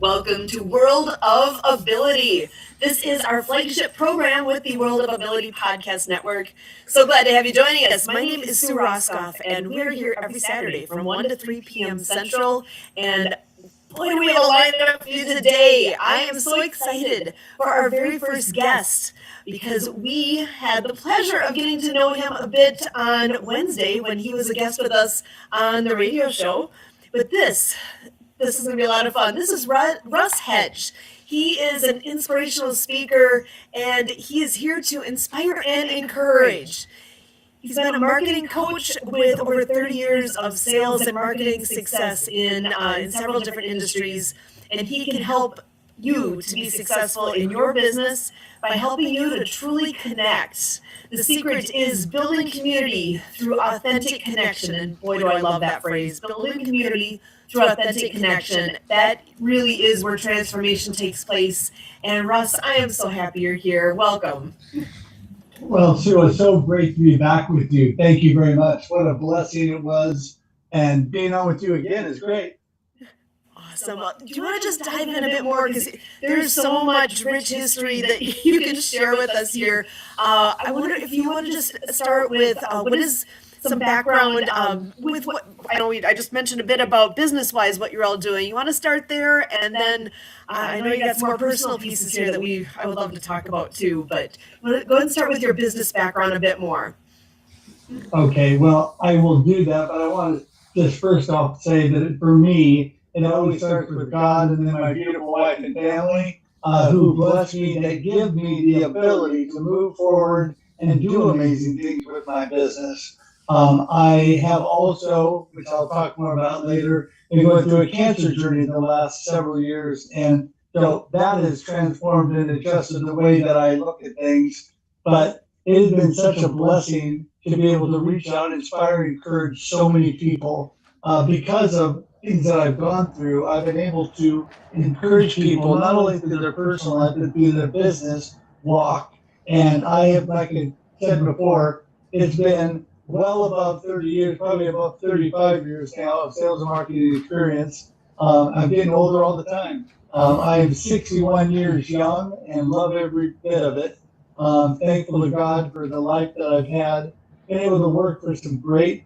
Welcome to World of Ability. This is our flagship program with the World of Ability Podcast Network. So glad to have you joining us. My name is Sue Roskopf, and we're here every Saturday from 1 to 3 p.m. Central. And boy, do we have a lineup for you today. I am so excited for our very first guest because we had the pleasure of getting to know him a bit on Wednesday when he was a guest with us on the radio show. But this is going to be a lot of fun. This is Russ Hedge. He is an inspirational speaker, and he is here to inspire and encourage. He's been a marketing coach with over 30 years of sales and marketing success in several different industries, and he can help you to be successful in your business by helping you to truly connect. The secret is building community through authentic connection, and boy, do I love that phrase, building community through authentic connection. That really is where transformation takes place. And Russ, I am so happy you're here. Welcome. Well, Sue, it's so great to be back with you. Thank you very much. What a blessing it was. And being on with you again is great. Awesome. Do you want to just dive in a bit more? Because there's so much rich history that you can share with us here. I wonder if you want to just start with what is some background with what I know. I just mentioned a bit about business-wise what you're all doing. You want to start there, and then I know you got some more personal pieces here that I would love to talk about too. But go ahead and start with your business background a bit more. Okay, well, I will do that, but I want to just first off say that for me, it always starts with God and then my beautiful wife and family who bless me, that give me the ability to move forward and do amazing things with my business. I have also, which I'll talk more about later, been going through a cancer journey the last several years, and so that has transformed and adjusted the way that I look at things. But it has been such a blessing to be able to reach out, inspire, and encourage so many people because of things that I've gone through. I've been able to encourage people not only through their personal life, but through their business walk. And I have, like I said before, it's been well above 30 years, probably above 35 years now of sales and marketing experience. I'm getting older all the time. I am 61 years young and love every bit of it. Thankful to God for the life that I've had. Been able to work for some great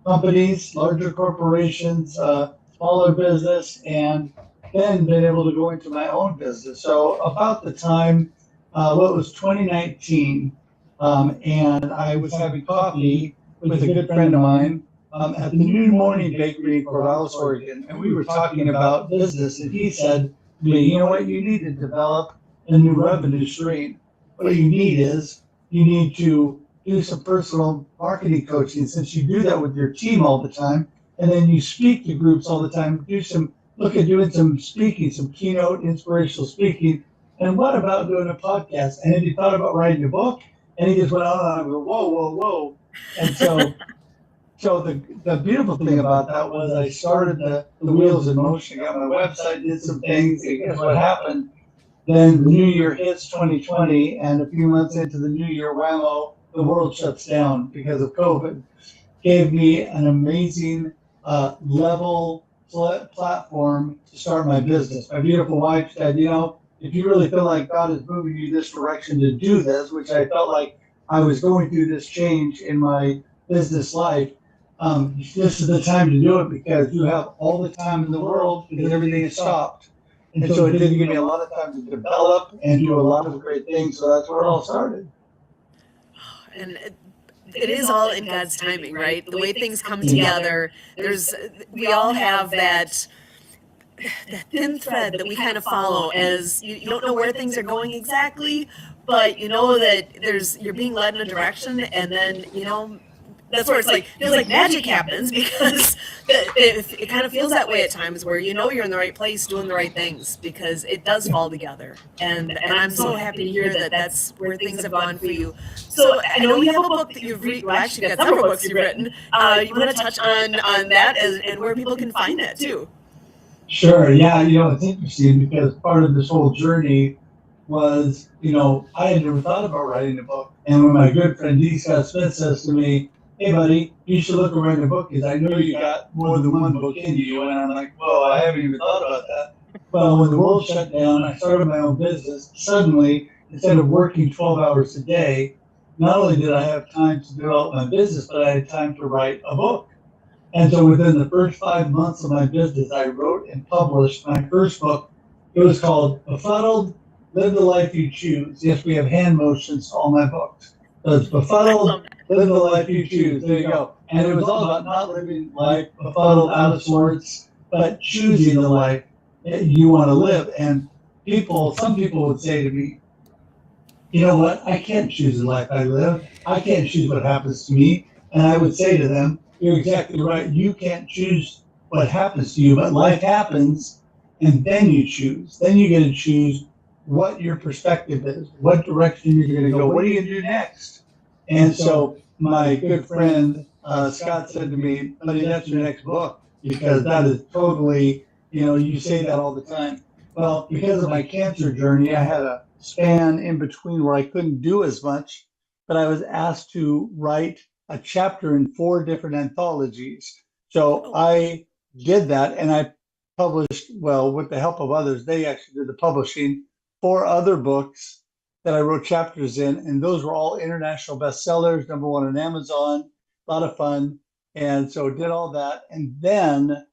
companies, larger corporations, smaller business, and then been able to go into my own business. So about the time, what was 2019, and I was having coffee with a good friend of mine at the New Morning Bakery in Corvallis, Oregon, and we were talking about business, and he said to me, you know what, you need to develop a new revenue stream. What you need is, you need to do some personal marketing coaching, since you do that with your team all the time, and then you speak to groups all the time. Look at doing some speaking, some keynote inspirational speaking, and what about doing a podcast? And then he thought about writing a book, and he just went on and I go, whoa. And so the beautiful thing about that was I started the wheels in motion. I got my website, did some things, and guess what happened? Then the new year hits 2020, and a few months into the new year, whammo, the world shuts down because of COVID. Gave me an amazing level platform to start my business. My beautiful wife said, if you really feel like God is moving you this direction to do this, which I felt like I was going through this change in my business life, this is the time to do it, because you have all the time in the world because everything is stopped. And so it did give me a lot of time to develop and do a lot of great things. So that's where it all started. And it is all in God's timing, right? The way things come together, we all have that thin thread that we kind of follow, as you don't know where things are going exactly, but you know that you're being led in a direction, and then that's where it feels like magic happens, because it kind of feels that way at times, where you're in the right place doing the right things, because it does fall together. And I'm so happy to hear that that's where things have gone for you. So I know you have a book that you've written. Well, actually, you've got several books you've written. You want to touch on that and where people can find that too? Sure. Yeah. It's interesting, because part of this whole journey was, I had never thought about writing a book. And when my good friend D. Scott Smith says to me, hey, buddy, you should look at writing a book, because I know you got more than one book in you. And I'm like, whoa, I haven't even thought about that. Well, when the world shut down, I started my own business. Suddenly, instead of working 12 hours a day, not only did I have time to develop my business, but I had time to write a book. And so within the first 5 months of my business, I wrote and published my first book. It was called Befuddled, Live the Life You Choose. Yes, we have hand motions to all my books. So it's I love Befuddled, that. Live the Life You Choose. There you go. And it was all about not living life befuddled, out of sorts, but choosing the life that you want to live. And some people would say to me, you know what? I can't choose the life I live. I can't choose what happens to me. And I would say to them, you're exactly right. You can't choose what happens to you, but life happens and then you choose. Then you get to choose what your perspective is, what direction you're going to go. What are you going to do next? And so my good friend Scott said to me, buddy, that's your next book because that is totally, you say that all the time. Well, because of my cancer journey, I had a span in between where I couldn't do as much, but I was asked to write a chapter in 4 different anthologies. So Oh, I did that and I published, well, with the help of others, they actually did the publishing, 4 other books that I wrote chapters in. And those were all international bestsellers, #1 on Amazon, a lot of fun. And so did all that. And then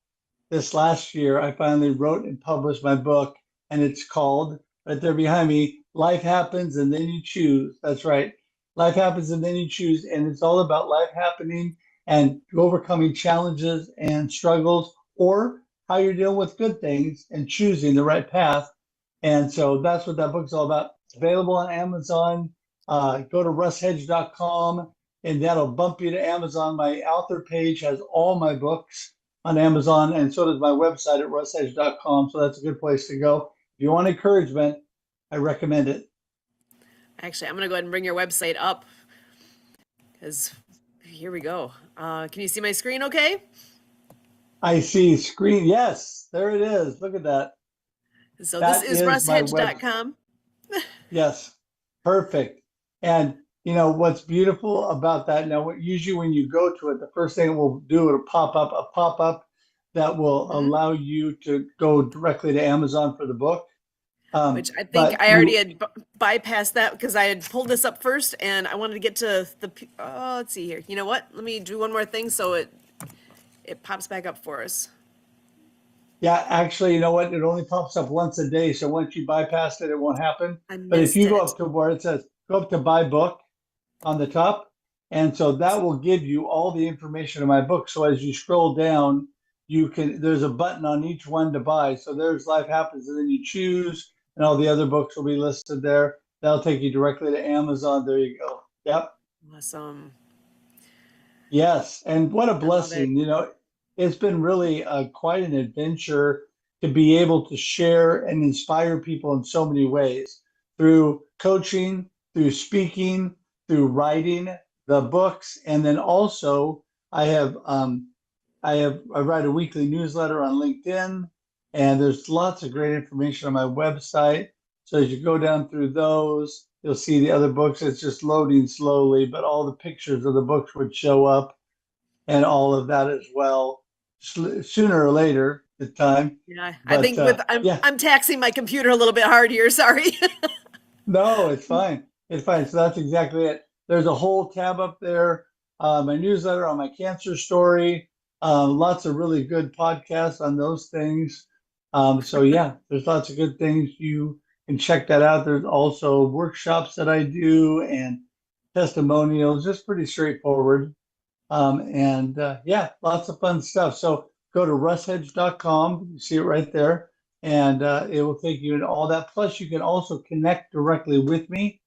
this last year, I finally wrote and published my book, and it's called, right there behind me, Life Happens and Then You Choose. That's right. Life happens and then you choose. And it's all about life happening and overcoming challenges and struggles, or how you're dealing with good things and choosing the right path. And so that's what that book's all about. It's available on Amazon. Go to russhedge.com and that'll bump you to Amazon. My author page has all my books on Amazon, and so does my website at russhedge.com. So that's a good place to go. If you want encouragement, I recommend it. actually, I'm going to go ahead and bring your website up because here we go. Can you see my screen okay? I see screen. Yes, there it is. Look at that. So this That is is my web. russhedge.com. Yes, perfect. And what's beautiful about that now, usually when you go to it, the first thing it will do, it'll pop up a pop up that will Mhm. allow you to go directly to Amazon for the book. Which I think But I already you, had bypassed that because I had pulled this up first and I wanted to get to let's see here. You know what? Let me do one more thing so it pops back up for us. Yeah, actually, you know what? It only pops up once a day. So once you bypass it, it won't happen. I But if missed you go it. up to where it says, go up to buy book on the top, and so that will give you all the information in my book. So as you scroll down, there's a button on each one to buy. So there's Life Happens, and then you choose, and all the other books will be listed there. That'll take you directly to Amazon. There you go. Yep. Awesome. Yes, and what a I love it. blessing. It's been really quite an adventure to be able to share and inspire people in so many ways through coaching, through speaking, through writing the books, and then also I have I write a weekly newsletter on LinkedIn, and there's lots of great information on my website. So as you go down through those, you'll see the other books. It's just loading slowly, but all the pictures of the books would show up and all of that as well, sooner or later the time. Yeah, I But think with yeah, I'm taxing my computer a little bit hard here. Sorry. no, it's fine. It's fine. So that's exactly it. There's a whole tab up there. My newsletter on my cancer story. Lots of really good podcasts on those things. So yeah, there's lots of good things. You can check that out. There's also workshops that I do and testimonials. Just pretty straightforward. And yeah, lots of fun stuff. So go to russhedge.com. You see it right there. And it will take you to all that. Plus, you can also connect directly with me.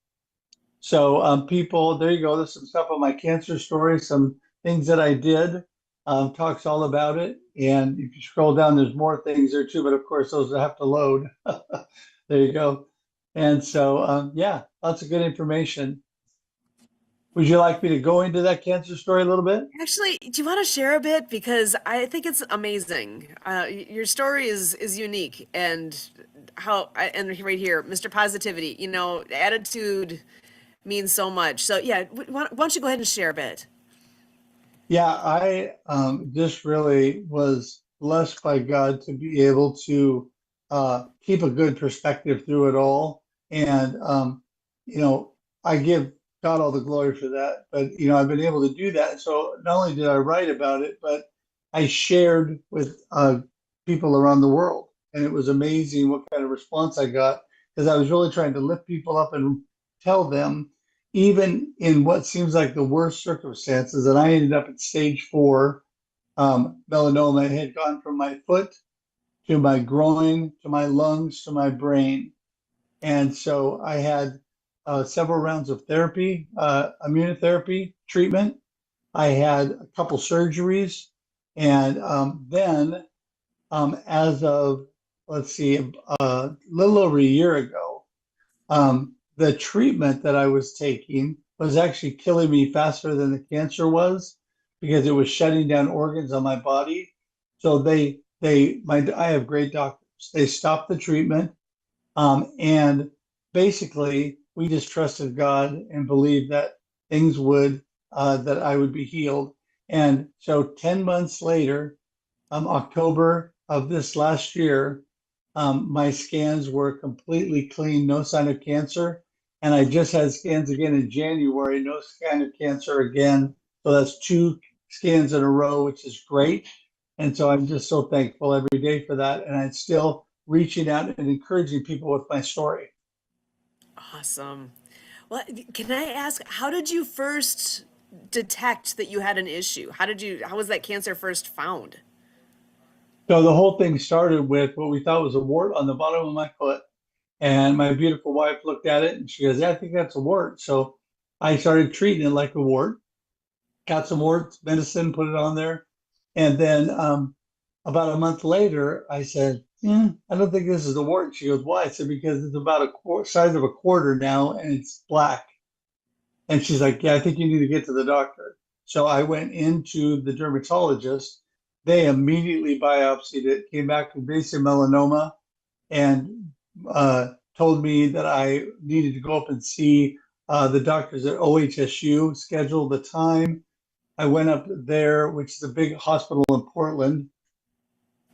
So people, there you go. There's some stuff on my cancer story, some things that I did. Talks all about it. And if you scroll down, there's more things there too. But of course, those have to load. There you go. And so, yeah, lots of good information. Would you like me to go into that cancer story a little bit? Actually, do you want to share a bit because I think it's amazing. Your story is unique, and and right here, Mr. Positivity. Attitude means so much. So yeah, why don't you go ahead and share a bit? Yeah, I just really was blessed by God to be able to keep a good perspective through it all. And, you know, I give God all the glory for that. But, you know, I've been able to do that. So not only did I write about it, but I shared with people around the world. And it was amazing what kind of response I got because I was really trying to lift people up and tell them, even in what seems like the worst circumstances, that I ended up at stage 4 melanoma. It had gone from my foot to my groin, to my lungs, to my brain. And so I had several rounds of therapy, immunotherapy treatment. I had a couple surgeries. And then, as of, let's see, a little over a year ago, the treatment that I was taking was actually killing me faster than the cancer was because it was shutting down organs on my body. So I have great doctors. They stopped the treatment, and basically we just trusted God and believed that things would, that I would be healed. And so 10 months later, October of this last year, my scans were completely clean, no sign of cancer. And I just had scans again in January, no sign of cancer again. So that's 2 scans in a row, which is great. And so I'm just so thankful every day for that. And I'm still reaching out and encouraging people with my story. Awesome. Well, can I ask, how did you first detect that you had an issue? How was that cancer first found? So the whole thing started with what we thought was a wart on the bottom of my foot. And my beautiful wife looked at it and she goes, "Yeah, I think that's a wart." So I started treating it like a wart, got some wart medicine, put it on there. And then about a month later, I said, I don't think this is a wart. She goes, "Why?" I said, "Because it's about size of a quarter now and it's black." And she's like, "Yeah, I think you need to get to the doctor." So I went into the dermatologist. They immediately biopsied it, came back with basic melanoma, and told me that I needed to go up and see the doctors at OHSU, scheduled the time. I went up there, which is a big hospital in Portland.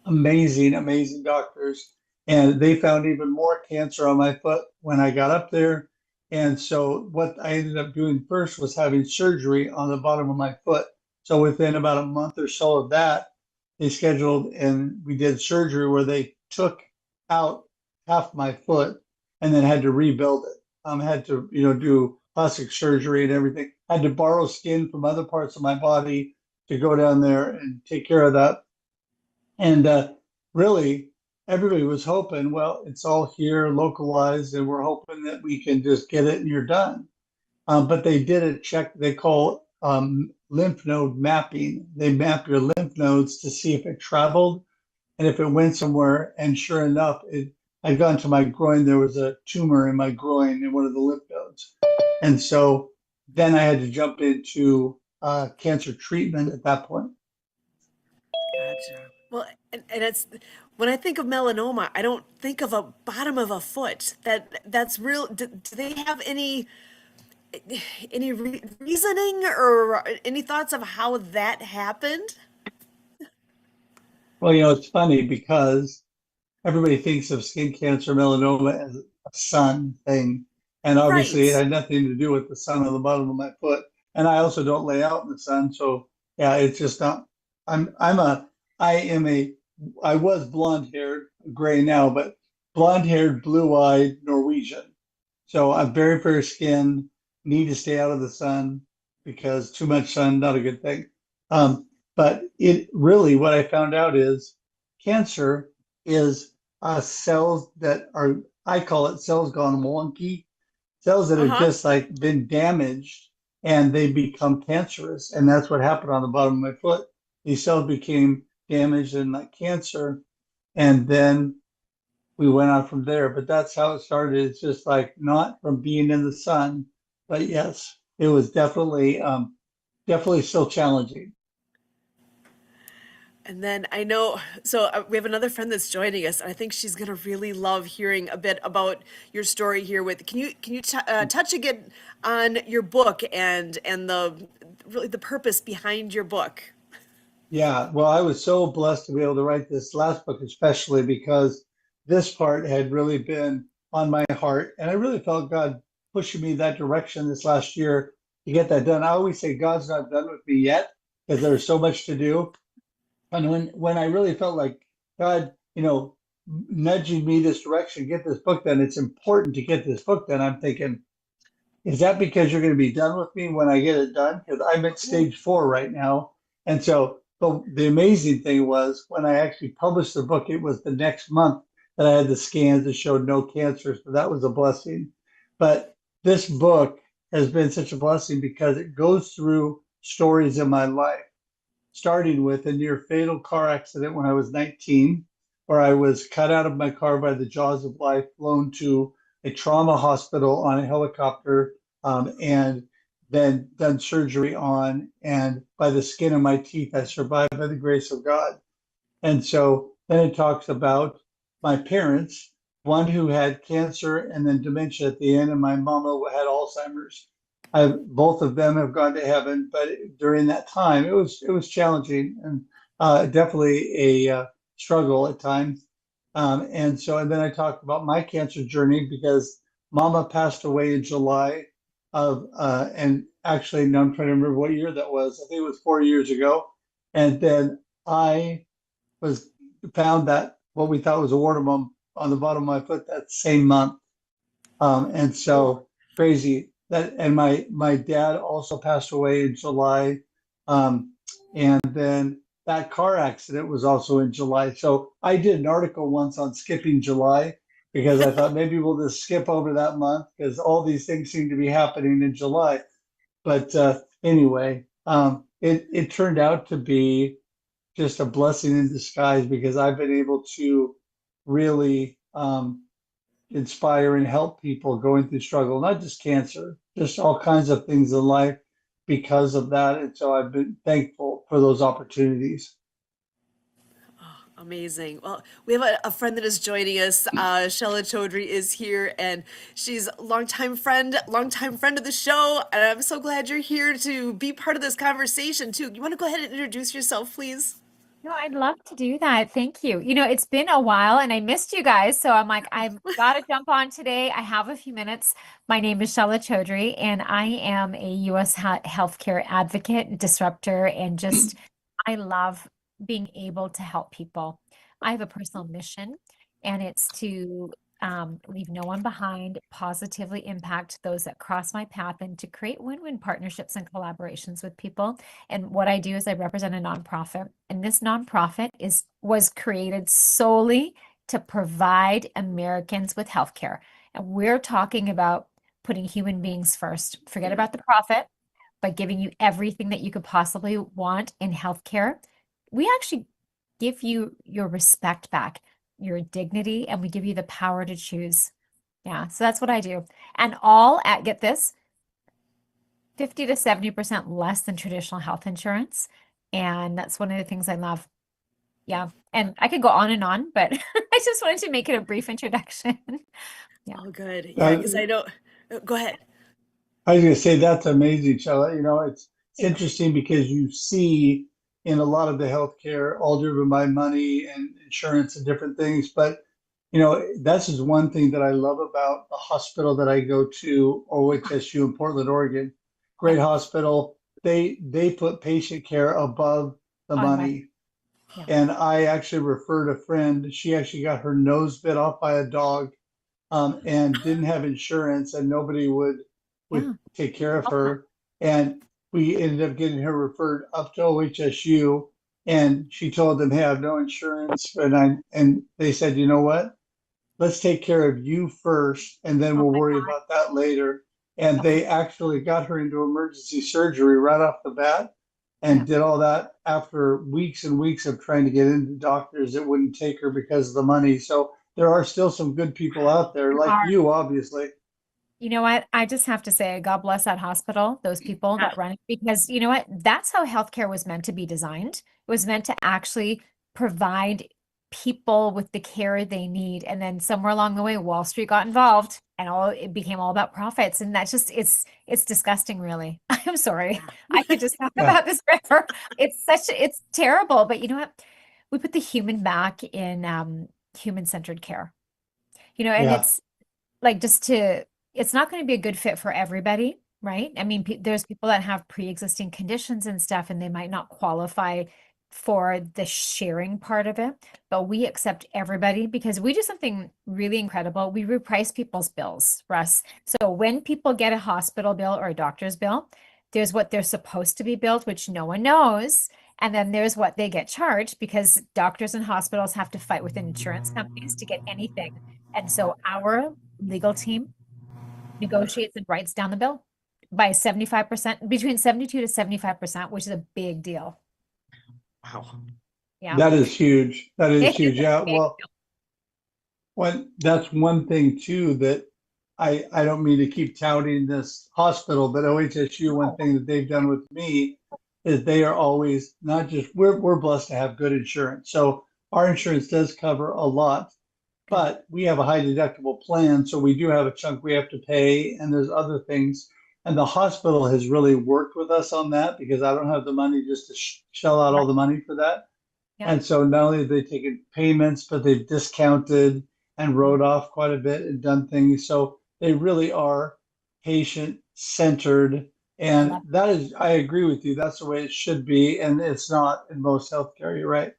Amazing, amazing doctors. And they found even more cancer on my foot when I got up there. And so what I ended up doing first was having surgery on the bottom of my foot. So within about a month or so of that, they scheduled and we did surgery where they took out half my foot and then had to rebuild it. Had to, do plastic surgery and everything. Had to borrow skin from other parts of my body to go down there and take care of that. And really, everybody was hoping, well, it's all here localized, and we're hoping that we can just get it and you're done. But they did a check they call lymph node mapping. They map your lymph nodes to see if it traveled and if it went somewhere. And sure enough, I'd gone to my groin. There was a tumor in my groin in one of the lymph nodes. And so then I had to jump into cancer treatment at that point. Gotcha. Well, and it's when I think of melanoma, I don't think of a bottom of a foot. That's real. Do they have any reasoning or any thoughts of how that happened? Well, it's funny because everybody thinks of skin cancer, melanoma as a sun thing. And obviously it Right. had nothing to do with the sun on the bottom of my foot. And I also don't lay out in the sun. So yeah, it's just not, I'm a, I am a, I was blonde haired, gray now, but blonde haired, blue eyed Norwegian. So I'm very fair skinned, need to stay out of the sun because too much sun, not a good thing. But it really, what I found out is cancer is cells that are, I call it cells gone wonky, cells that have Uh-huh. just like been damaged and they become cancerous. And that's what happened on the bottom of my foot. These cells became damaged and like cancer. And then we went on from there. But that's how it started. It's just like not from being in the sun. But yes, it was definitely still challenging. And then I know, so we have another friend that's joining us, and I think she's gonna really love hearing a bit about your story here. With can you touch again on your book and the really the purpose behind your book? Yeah, well, I was so blessed to be able to write this last book, especially because this part had really been on my heart. And I really felt God pushing me that direction this last year to get that done. I always say God's not done with me yet because there's so much to do. And when I really felt like God, nudging me this direction, get this book done, it's important to get this book done. I'm thinking, is that because you're going to be done with me when I get it done? Because I'm at stage 4 right now. And so the amazing thing was when I actually published the book, it was the next month that I had the scans that showed no cancer. So that was a blessing. But this book has been such a blessing because it goes through stories in my life, starting with a near fatal car accident when I was 19, where I was cut out of my car by the jaws of life, flown to a trauma hospital on a helicopter, and then done surgery on. And by the skin of my teeth, I survived by the grace of God. And so then it talks about my parents, one who had cancer and then dementia at the end, and my mama had Alzheimer's. Both of them have gone to heaven, but during that time, it was challenging and definitely a struggle at times. And then I talked about my cancer journey because Mama passed away in July and actually, no, I'm trying to remember what year that was. I think it was 4 years ago. And then I was found that what we thought was a wartworm on the bottom of my foot that same month. And so crazy that, and my dad also passed away in July. And then that car accident was also in July. So I did an article once on skipping July because I thought maybe we'll just skip over that month because all these things seem to be happening in July. But anyway, it turned out to be just a blessing in disguise because I've been able to really inspire and help people going through struggle, not just cancer, just all kinds of things in life because of that. And so I've been thankful for those opportunities. Amazing. Well, we have a friend that is joining us. Shella Chaudhry is here, and she's a longtime friend of the show. And I'm so glad you're here to be part of this conversation too. You want to go ahead and introduce yourself, please? No, I'd love to do that. Thank you. It's been a while and I missed you guys. So I'm like, I've got to jump on today. I have a few minutes. My name is Shella Chaudhry and I am a U.S. healthcare advocate, disruptor, and just I love being able to help people. I have a personal mission and it's to leave no one behind, positively impact those that cross my path, and to create win-win partnerships and collaborations with people. And what I do is I represent a nonprofit, and this nonprofit was created solely to provide Americans with healthcare. And we're talking about putting human beings first. Forget about the profit, by giving you everything that you could possibly want in healthcare. We actually give you your respect back, your dignity, and we give you the power to choose. Yeah, so that's what I do. And all at, get this, 50 to 70% less than traditional health insurance. And that's one of the things I love. Yeah. And I could go on, but I just wanted to make it a brief introduction. Yeah. Oh, good. Yeah, Uh, because I know. Go ahead. I was going to say that's amazing, Shella. It's Yeah. interesting because you see in a lot of the healthcare all driven by money and insurance and different things. But that's just one thing that I love about the hospital that I go to, OHSU in Portland, Oregon. Yeah. Great hospital. They put patient care above the On my, money. yeah. And I actually referred a friend. She actually got her nose bit off by a dog, and didn't have insurance, and nobody would Yeah. take care of Love that. her. And we ended up getting her referred up to OHSU, and she told them, "Hey, I have no insurance," and they said, "You know what? Let's take care of you first, and then Oh we'll my worry God. about that later." And Okay. they actually got her into emergency surgery right off the bat Yeah. and did all that after weeks and weeks of trying to get into doctors that wouldn't take her because of the money. So there are still some good people out there There like are. you, obviously. You know what? I just have to say, God bless that hospital, those people that run it, because you know what? That's how healthcare was meant to be designed. It was meant to actually provide people with the care they need. And then somewhere along the way, Wall Street got involved and it became all about profits. And that's just, it's disgusting, really. I'm sorry. I could just talk Yeah. about this forever. It's terrible. But you know what? We put the human back in human-centered care. And Yeah. it's like it's not going to be a good fit for everybody, right? I mean, there's people that have pre-existing conditions and stuff, and they might not qualify for the sharing part of it, but we accept everybody because we do something really incredible. We reprice people's bills, Russ. So when people get a hospital bill or a doctor's bill, there's what they're supposed to be billed, which no one knows. And then there's what they get charged because doctors and hospitals have to fight with insurance companies to get anything. And so our legal team negotiates and writes down the bill by 75%, between 72 to 75%, which is a big deal. Wow. Yeah. That is huge. That is It is huge. a Yeah. big Well, that's one thing too that I don't mean to keep touting this hospital, but OHSU, one thing that they've done with me is they are always not just we're blessed to have good insurance. So our insurance does cover a lot, but we have a high deductible plan, so we do have a chunk we have to pay, and there's other things. And the hospital has really worked with us on that because I don't have the money just to shell out all the money for that. Yeah. And so not only have they taken payments, but they've discounted and wrote off quite a bit and done things. So they really are patient centered. I And love it. that is, I agree with you. That's the way it should be. And it's not in most healthcare. You're right.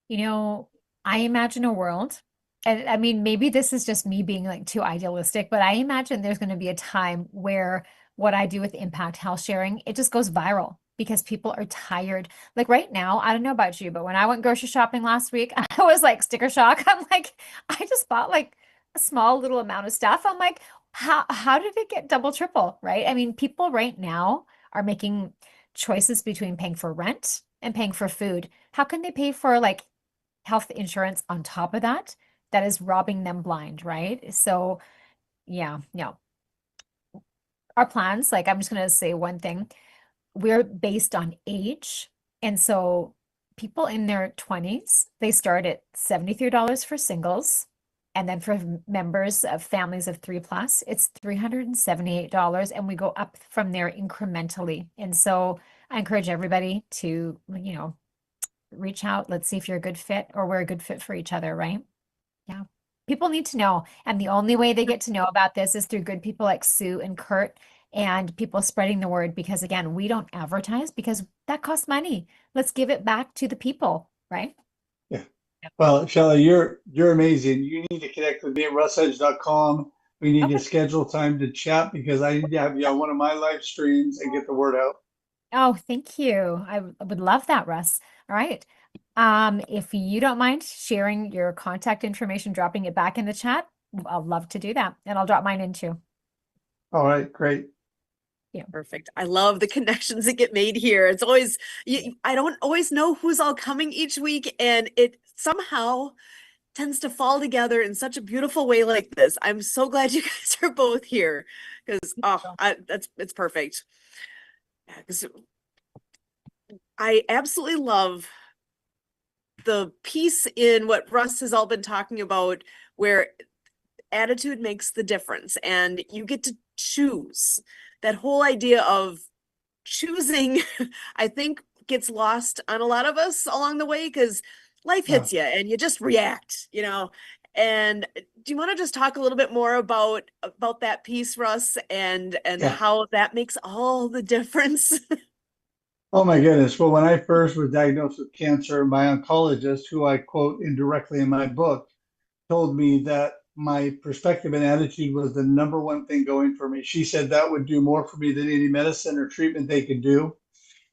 I imagine a world, and I mean, maybe this is just me being like too idealistic, but I imagine there's going to be a time where what I do with impact health sharing, it just goes viral because people are tired. Like right now, I don't know about you, but when I went grocery shopping last week, I was like sticker shock. I'm like, I just bought like a small little amount of stuff. I'm like, how did it get double, triple, right? I mean, people right now are making choices between paying for rent and paying for food. How can they pay for like health insurance on top of that? That is robbing them blind, right? So, yeah, no. Our plans, like I'm just going to say one thing, we're based on age. And so people in their 20s, they start at $73 for singles. And then for members of families of 3 plus, it's $378. And we go up from there incrementally. And so I encourage everybody to, reach out. Let's see if you're a good fit or we're a good fit for each other, right? Yeah. People need to know. And the only way they get to know about this is through good people like Sue and Kurt and people spreading the word because again, we don't advertise because that costs money. Let's give it back to the people, right? Yeah. Well, Shelley, you're amazing. You need to connect with me at russedge.com. We need to Okay. schedule time to chat because I need to have you on one of my live streams and get the word out. Oh, thank you. I would love that, Russ. All right. If you don't mind sharing your contact information, dropping it back in the chat, I'll love to do that. And I'll drop mine in too. All right, great. Yeah. Perfect. I love the connections that get made here. It's always, I don't always know who's all coming each week, and it somehow tends to fall together in such a beautiful way like this. I'm so glad you guys are both here because, it's perfect. Yeah, 'cause I absolutely love the piece in what Russ has all been talking about, where attitude makes the difference and you get to choose. That whole idea of choosing, I think, gets lost on a lot of us along the way because life Yeah. hits you and you just react, And do you want to just talk a little bit more about that piece, Russ, and Yeah. how that makes all the difference? Oh my goodness. Well, when I first was diagnosed with cancer, my oncologist, who I quote indirectly in my book, told me that my perspective and attitude was the number one thing going for me. She said that would do more for me than any medicine or treatment they could do.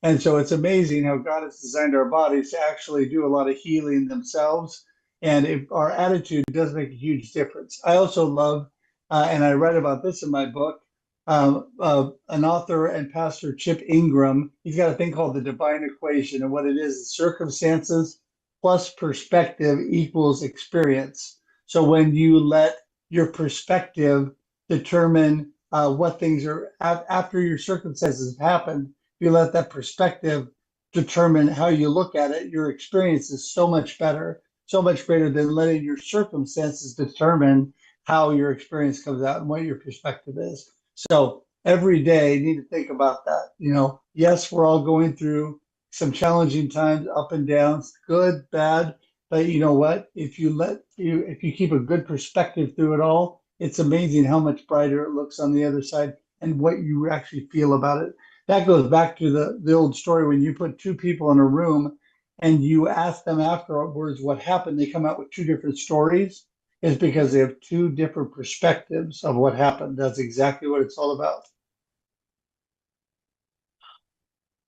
And so it's amazing how God has designed our bodies to actually do a lot of healing themselves. And if our attitude does make a huge difference. I also love, and I read about this in my book, an author and pastor, Chip Ingram. He's got a thing called the divine equation. And what it is circumstances plus perspective equals experience. So when you let your perspective determine what things are after your circumstances have happened, you let that perspective determine how you look at it, your experience is so much better, so much greater than letting your circumstances determine how your experience comes out and what your perspective is. So every day you need to think about that. Yes, we're all going through some challenging times, up and downs, good, bad, But you know what? If you keep a good perspective through it all, it's amazing how much brighter it looks on the other side and what you actually feel about it. That goes back to the old story when you put two people in a room and you ask them afterwards what happened, they come out with two different stories. Is because Mhm. they have two different perspectives of what happened. That's exactly what it's all about.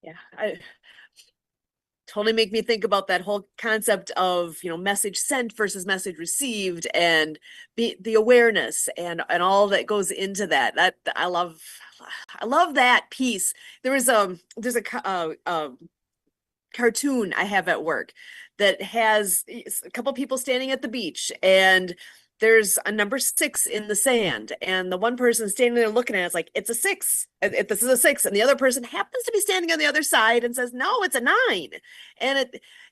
Yeah, I totally make me think about that whole concept of, message sent versus message received, and the awareness and all that goes into that. That I love that piece. There's a cartoon I have at work that has a couple people standing at the beach, and there's a number 6 in the sand, and the one person standing there looking at it's like, it's a 6. This is a 6, and the other person happens to be standing on the other side and says, no, it's a 9. And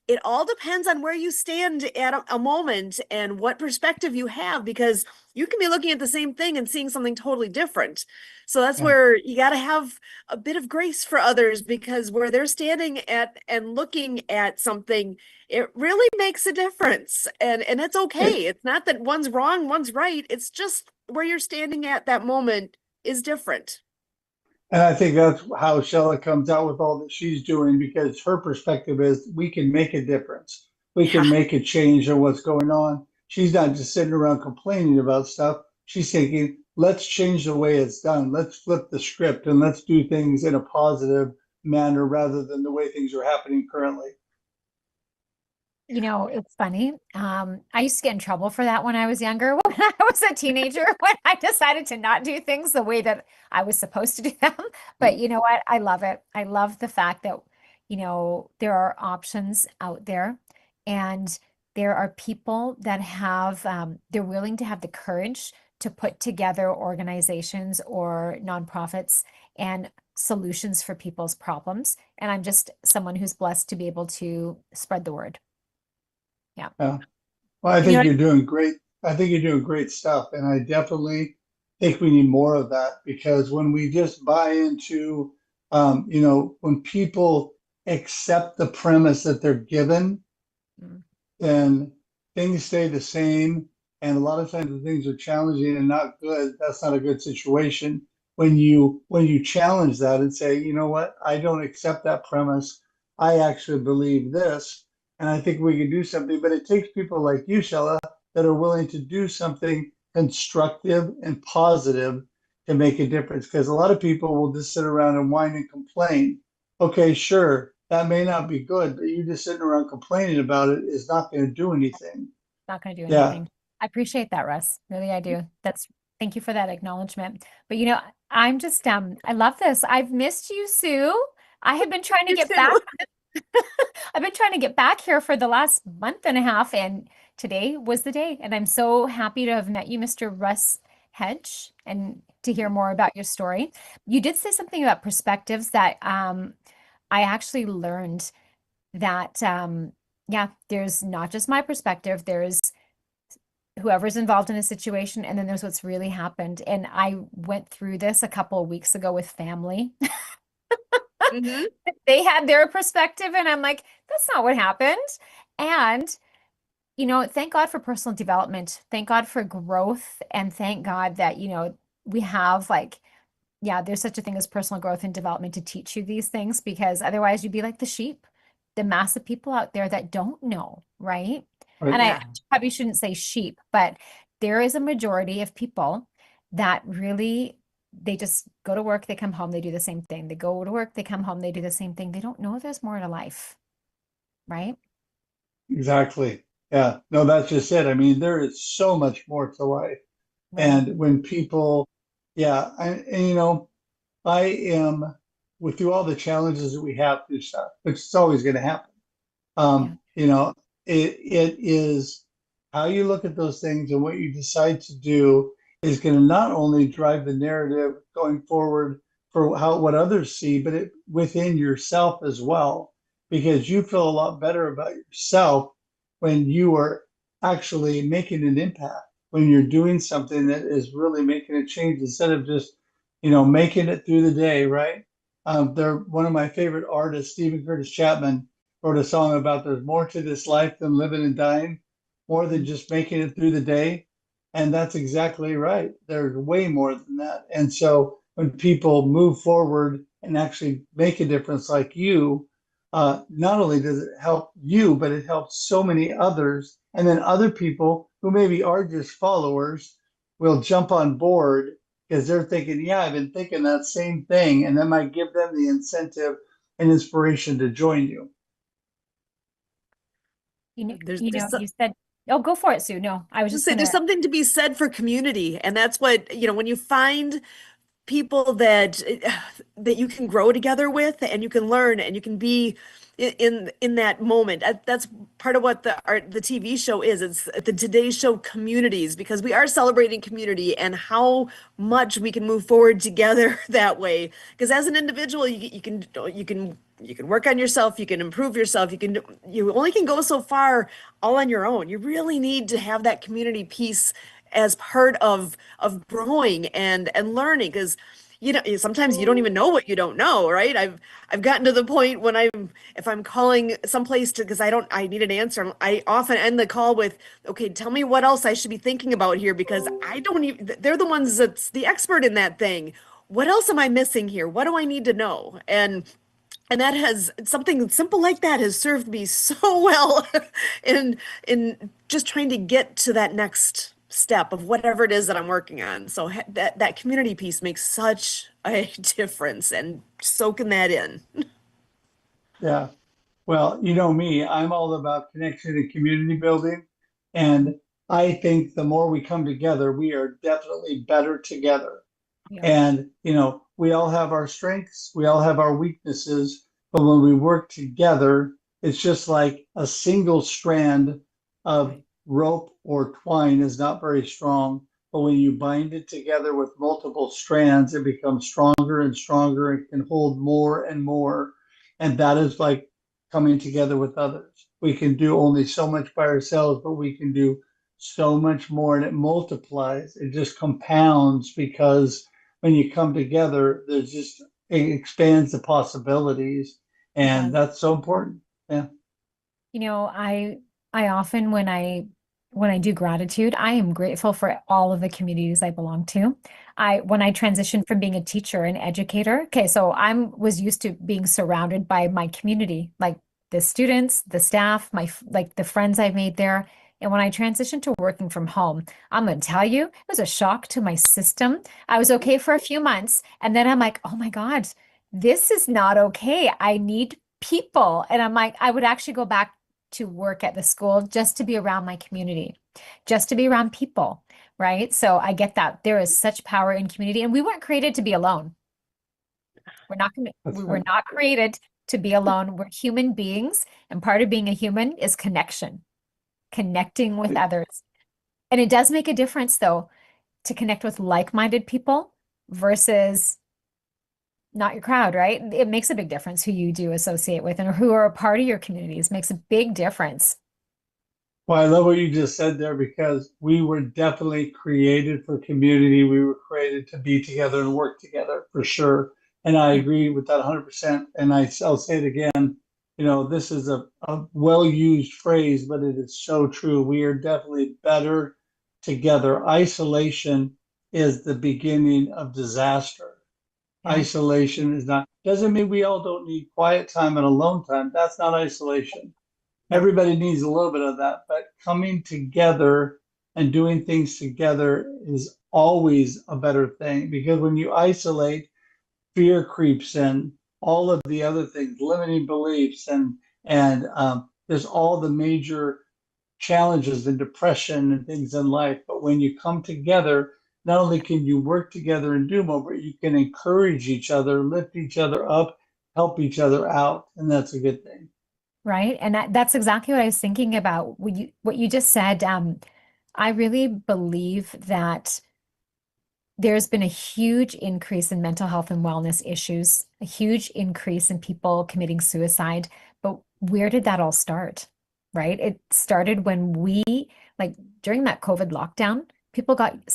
it all depends on where you stand at a moment and what perspective you have, because you can be looking at the same thing and seeing something totally different. So that's Yeah. where you got to have a bit of grace for others, because where they're standing at and looking at something, it really makes a difference. And it's okay. It's not that one's wrong, one's right. It's just where you're standing at that moment is different. And I think that's how Shella comes out with all that she's doing because her perspective is we can make a difference. We Yeah. can make a change in what's going on. She's not just sitting around complaining about stuff. She's thinking, let's change the way it's done. Let's flip the script and let's do things in a positive manner rather than the way things are happening currently. It's funny. I used to get in trouble for that when I was younger, when I was a teenager, when I decided to not do things the way that I was supposed to do them. But you know what? I love it. I love the fact that, there are options out there, and there are people that they're willing to have the courage to put together organizations or nonprofits and solutions for people's problems. And I'm just someone who's blessed to be able to spread the word. Yeah. Yeah. Well, I You know think what? you're doing great. I think you're doing great stuff. And I definitely think we need more of that because when we just buy into, when people accept the premise that they're given, Mm, then things stay the same. And a lot of times when things are challenging and not good, that's not a good situation. When you challenge that and say, you know what, I don't accept that premise. I actually believe this, and I think we can do something. But it takes people like you, Shella, that are willing to do something constructive and positive to make a difference. Because a lot of people will just sit around and whine and complain. Okay, sure, that may not be good, but you just sitting around complaining about it is not going to do anything. not going to do Yeah. anything. I appreciate that, Russ. Really, I do. Thank you for that acknowledgement. But I'm just I love this. I've missed you, Sue. I have been trying to You get back. too. I've been trying to get back here for the last month and a half, and today was the day. And I'm so happy to have met you, Mr. Russ Hedge, and to hear more about your story. You did say something about perspectives that I actually learned that yeah, there's not just my perspective, there's whoever's involved in a situation, and then there's what's really happened. And I went through this a couple of weeks ago with family. Hmm. They had their perspective, and I'm like, that's not what happened. And thank God for personal development. Thank God for growth, and thank God that, we have like, yeah, there's such a thing as personal growth and development to teach you these things, because otherwise you'd be like the sheep, the mass of people out there that don't know, right? Right. And I Yeah. probably shouldn't say sheep, but there is a majority of people that really, they just go to work, they come home, they do the same thing. They go to work, they come home, they do the same thing. They don't know there's more to life, right? Exactly. Yeah. No, that's just it. I mean, there is so much more to life. Right. And when people, yeah, I am with through all the challenges that we have through stuff, which is always going to happen. Yeah. Um, you know, it is how you look at those things and what you decide to do is going to not only drive the narrative going forward for how what others see, but within yourself as well, because you feel a lot better about yourself when you are actually making an impact, when you're doing something that is really making a change instead of just, making it through the day, right? They're one of my favorite artists, Stephen Curtis Chapman. wrote a song about there's more to this life than living and dying, more than just making it through the day. And that's exactly right. There's way more than that. And so when people move forward and actually make a difference like you, not only does it help you, but it helps so many others. And then other people who maybe are just followers will jump on board because they're thinking, yeah, I've been thinking that same thing. And that might give them the incentive and inspiration to join you. There's You said, oh, go for it, Sue. No, I was just say there's gonna, something to be said for community, and that's what, when you find people that you can grow together with and you can learn and you can be in that moment. That's part of what the TV show is. It's the Today Show communities, because we are celebrating community and how much we can move forward together that way. Because as an individual, you can work on yourself, you can improve yourself, you only can go so far all on your own. You really need to have that community piece as part of growing and learning, because sometimes you don't even know what you don't know, right? I've gotten to the point when if I'm calling someplace because I need an answer, I often end the call with, okay, tell me what else I should be thinking about here, because I don't even, they're the ones that's the expert in that thing. What else am I missing here? What do I need to know? And that has something simple like that has served me so well in just trying to get to that next step of whatever it is that I'm working on. So that community piece makes such a difference, and soaking that in. Yeah. Well, you know me, I'm all about connection and community building. And I think the more we come together, we are definitely better together. yeah, And, we all have our strengths, we all have our weaknesses, but when we work together, it's just like a single strand of Right. rope or twine is not very strong. But when you bind it together with multiple strands, it becomes stronger and stronger and can hold more and more. And that is like coming together with others. We can do only so much by ourselves, but we can do so much more, and it multiplies. It just compounds because when you come together, it expands the possibilities, it and does. that's so important. Yeah, You know, I often when I do gratitude, I am grateful for all of the communities I belong to. I when I transitioned from being a teacher and educator, okay, so I'm was used to being surrounded by my community, like the students, the staff, like the friends I've made there. And when I transitioned to working from home, I'm going to tell you, it was a shock to my system. I was okay for a few months, and then I'm like, oh my God, this is not okay. I need people. And I'm like, I would actually go back to work at the school just to be around my community, just to be around people, right? So I get that there is such power in community, and we weren't created to be alone. that's We were right. not created to be alone. We're human beings, and part of being a human is connection, connecting with others. And it does make a difference, though, to connect with like-minded people versus not your crowd, right? It makes a big difference who you do associate with and who are a part of your communities makes a big difference. Well, I love what you just said there because we were definitely created for community. We were created to be together and work together for sure. And I Yeah. agree with that 100%. And I'll say it again. This is a well-used phrase, but it is so true. We are definitely better together. Isolation is the beginning of disaster. Yeah. Isolation doesn't mean we all don't need quiet time and alone time. That's not isolation. No. Everybody needs a little bit of that, but coming together and doing things together is always a better thing because when you isolate, fear creeps in, all of the other things, limiting beliefs, and there's all the major challenges and depression and things in life. But when you come together, not only can you work together and do more, but you can encourage each other, lift each other up, help each other out, and that's a good thing. Right. And that's exactly what I was thinking about. What you just said. I really believe that there's been a huge increase in mental health and wellness issues, a huge increase in people committing suicide. But where did that all start? Right? It started when like during that COVID lockdown,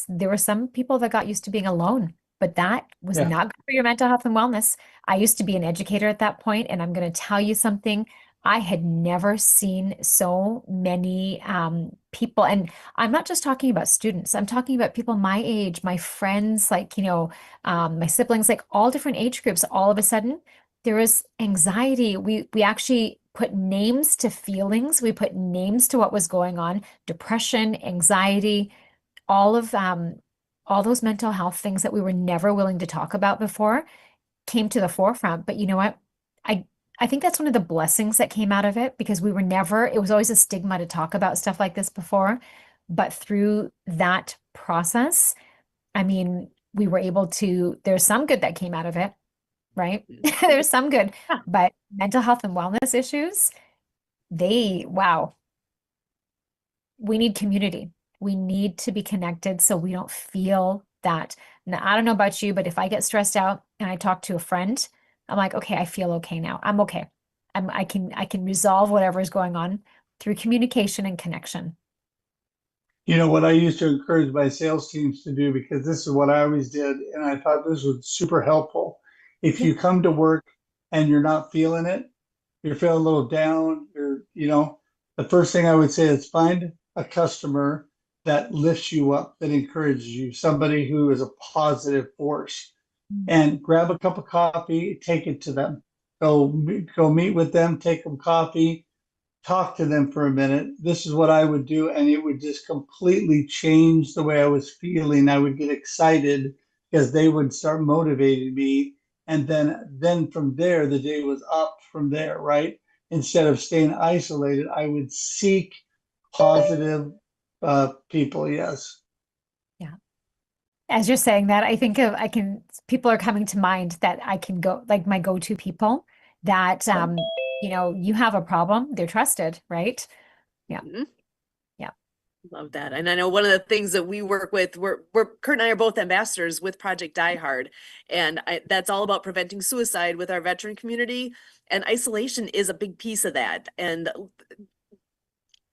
there were some people that got used to being alone, but that was Yeah. not good for your mental health and wellness. I used to be an educator at that point, and I'm going to tell you something. I had never seen so many people, and I'm not just talking about students. I'm talking about people my age, my friends, like, my siblings, like all different age groups. All of a sudden, there was anxiety. We actually put names to feelings. We put names to what was going on, depression, anxiety, all of all those mental health things that we were never willing to talk about before came to the forefront. But you know what? I I think that's one of the blessings that came out of it because we were never, it was always a stigma to talk about stuff like this before. But through that process, I mean, we were able to, there's some good that came out of it, right? There's some good, Yeah. but mental health and wellness issues, wow, we need community. We need to be connected so we don't feel that. Now, I don't know about you, but if I get stressed out and I talk to a friend, I'm like, okay, I feel okay now. I'm okay. I can resolve whatever is going on through communication and connection. You know what I used to encourage my sales teams to do, because this is what I always did, and I thought this was super helpful. If Yeah. you come to work and you're not feeling it, you're feeling a little down, the first thing I would say is find a customer that lifts you up, that encourages you, somebody who is a positive force, Mm. and grab a cup of coffee, take it to them. Go meet with them, take them coffee, talk to them for a minute. This is what I would do, and it would just completely change the way I was feeling. I would get excited because they would start motivating me, and then from there, the day was up from there, right? Instead of staying isolated, I would seek positive people. Yes. Yeah. As you're saying that, people are coming to mind that I can go, like my go-to people that, you have a problem, they're trusted, right? Yeah. Mhm. Yeah. Love that. And I know one of the things that we work with, we're Kurt and I are both ambassadors with Project Die Hard, and that's all about preventing suicide with our veteran community. And isolation is a big piece of that. And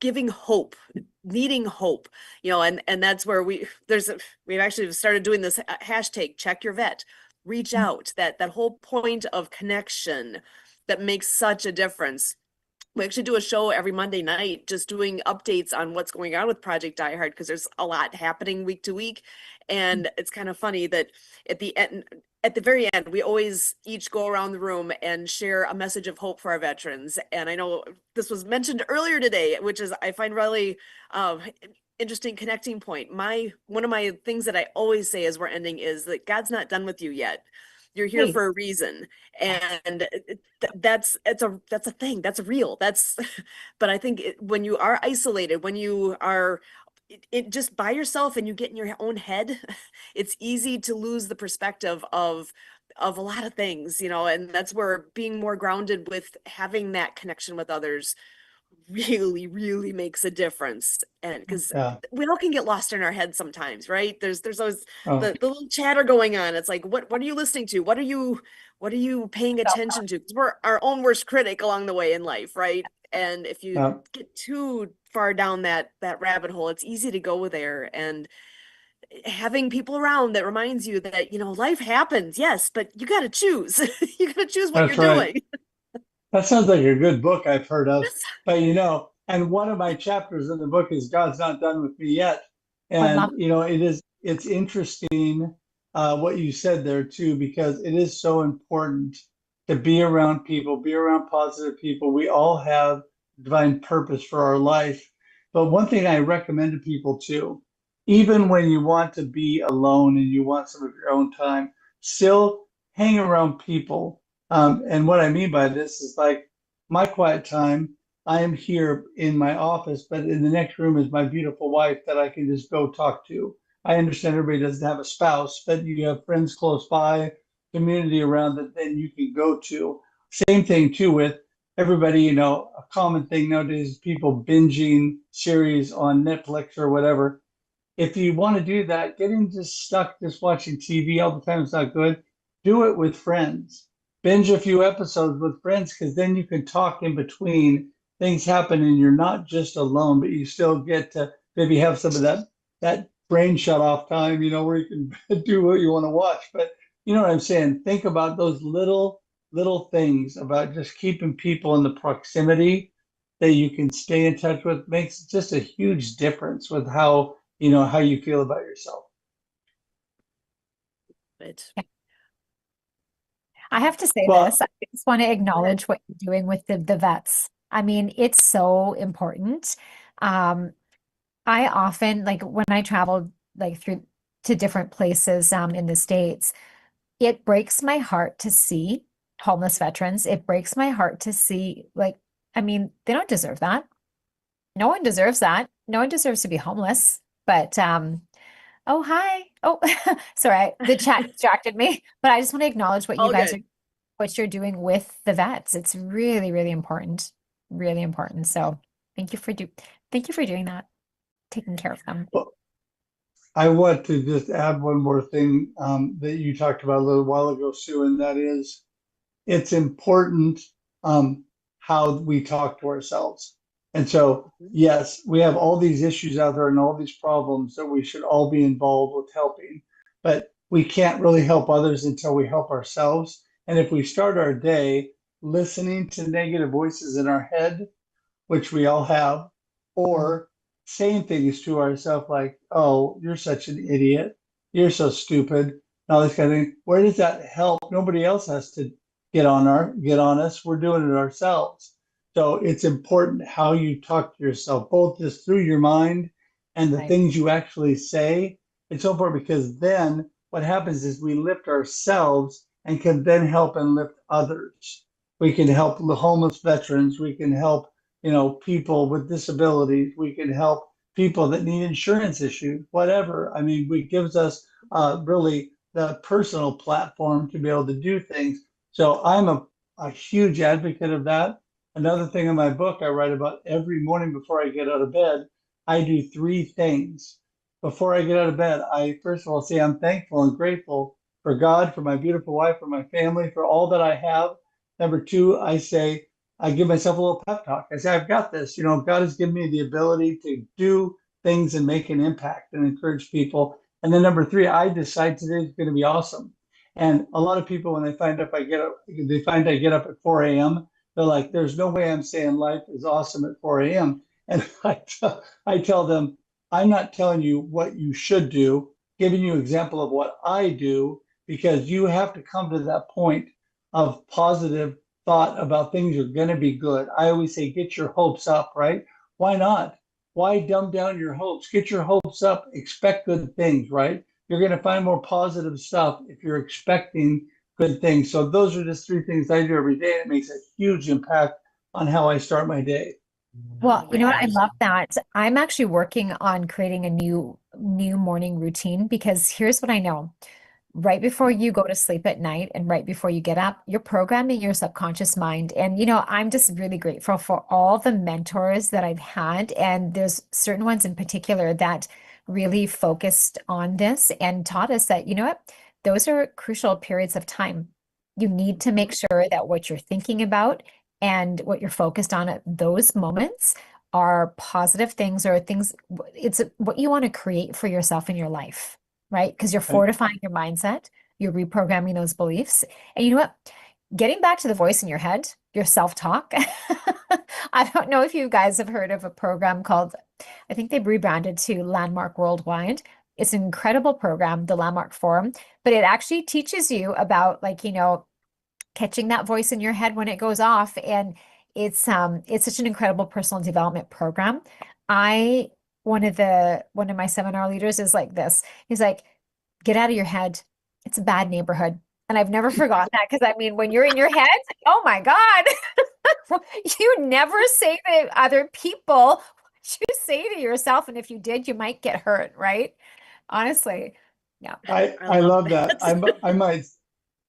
giving hope, needing hope, and that's where we've actually started doing this hashtag check your vet, reach out, that whole point of connection that makes such a difference. We actually do a show every Monday night, just doing updates on what's going on with Project Die Hard, because there's a lot happening week to week. And it's kind of funny that at the very end, we always each go around the room and share a message of hope for our veterans. And I know this was mentioned earlier today, which is I find really interesting connecting point. One of my things that I always say as we're ending is that God's not done with you yet. You're here Hey. for a reason, and that's a thing. That's real. But I think when you are isolated, when you are just by yourself and you get in your own head, it's easy to lose the perspective of a lot of things, and that's where being more grounded with having that connection with others really, really makes a difference. And because Yeah. we all can get lost in our head sometimes, right? There's always Oh, the little chatter going on. It's like, what are you listening to? What are you paying attention to? Because we're our own worst critic along the way in life, right? And if you yeah. get too far down that rabbit hole, it's easy to go there. And having people around that reminds you that, life happens, yes, but you got to choose. You got to choose what you're That's right. doing. That sounds like a good book I've heard of. Yes. But and one of my chapters in the book is God's not done with me yet. I And love it's interesting what you said there too, because it is so important to be around people, be around positive people. We all have divine purpose for our life. But one thing I recommend to people too, even when you want to be alone and you want some of your own time, still hang around people. And what I mean by this is like my quiet time. I am here in my office, but in the next room is my beautiful wife that I can just go talk to. I understand everybody doesn't have a spouse, but you have friends close by, community around that then you can go to. Same thing too with everybody, a common thing nowadays is people binging series on Netflix or whatever. If you want to do that, getting just stuck just watching TV all the time is not good. Do it with friends. Binge a few episodes with friends, because then you can talk in between. Things happen and you're not just alone, but you still get to maybe have some of that brain shut off time, where you can do what you want to watch. But you know what I'm saying? Think about those little little things about just keeping people in the proximity that you can stay in touch with makes just a huge difference with how, how you feel about yourself. But I have to say Well, this. I just want to acknowledge what you're doing with the vets. I mean, it's so important. Um, I often like when I travel like through to different places in the States, it breaks my heart to see homeless veterans. It breaks my heart to see like, I mean, they don't deserve that. No one deserves that. No one deserves to be homeless. But oh hi. Oh, sorry, the chat distracted me. But I just want to acknowledge what you all guys good. are what you're doing with the vets. It's really, really important. Really important. So thank you for doing that, taking care of them. well, I want to just add one more thing that you talked about a little while ago, Sue, and that is it's important how we talk to ourselves. And so, yes, we have all these issues out there and all these problems that we should all be involved with helping, but we can't really help others until we help ourselves. And if we start our day listening to negative voices in our head, which we all have, or saying things to ourselves like, oh, you're such an idiot, you're so stupid, and all this kind of thing. Where does that help? Nobody else has to get on us. We're doing it ourselves. So it's important how you talk to yourself, both just through your mind and the Right. things you actually say. It's so important because then what happens is we lift ourselves and can then help and lift others. We can help the homeless veterans. We can help people with disabilities. We can help people that need insurance issues, whatever. I mean, it gives us really the personal platform to be able to do things. So I'm a huge advocate of that. Another thing in my book, I write about every morning before I get out of bed, I do three things. Before I get out of bed, I first of all say I'm thankful and grateful for God, for my beautiful wife, for my family, for all that I have. Number two, I give myself a little pep talk. I say, I've got this. God has given me the ability to do things and make an impact and encourage people. And then number three, I decide today is going to be awesome. And a lot of people, when they find up, they find I get up at 4 a.m. They're like, there's no way I'm saying life is awesome at 4 a.m. And I tell them, I'm not telling you what you should do, giving you an example of what I do, because you have to come to that point of positive thought about things are going to be good. I always say, get your hopes up, right? Why not? Why dumb down your hopes? Get your hopes up, expect good things, right? You're going to find more positive stuff if you're expecting good things. So those are just three things I do every day. And it makes a huge impact on how I start my day. Well, Oh you my know what? I gosh. love that. I'm actually working on creating a new morning routine because here's what I know. Right before you go to sleep at night and right before you get up, you're programming your subconscious mind. And, I'm just really grateful for all the mentors that I've had. And there's certain ones in particular that really focused on this and taught us that, you know what, those are crucial periods of time. You need to make sure that what you're thinking about and what you're focused on at those moments are positive things or things, it's what you want to create for yourself in your life, right? Because you're I, fortifying your mindset, you're reprogramming those beliefs. And you know what? Getting back to the voice in your head, your self-talk. I don't know if you guys have heard of a program called, I think they've rebranded to Landmark Worldwide. It's an incredible program, the Landmark Forum, but it actually teaches you about like, catching that voice in your head when it goes off. And it's such an incredible personal development program. I one of my seminar leaders is like this. He's like, get out of your head. It's a bad neighborhood. And I've never forgotten that because I mean, when you're in your head, oh my God, you never say to other people what you say to yourself. And if you did, you might get hurt, right? Honestly. Yeah. I I love love that. that.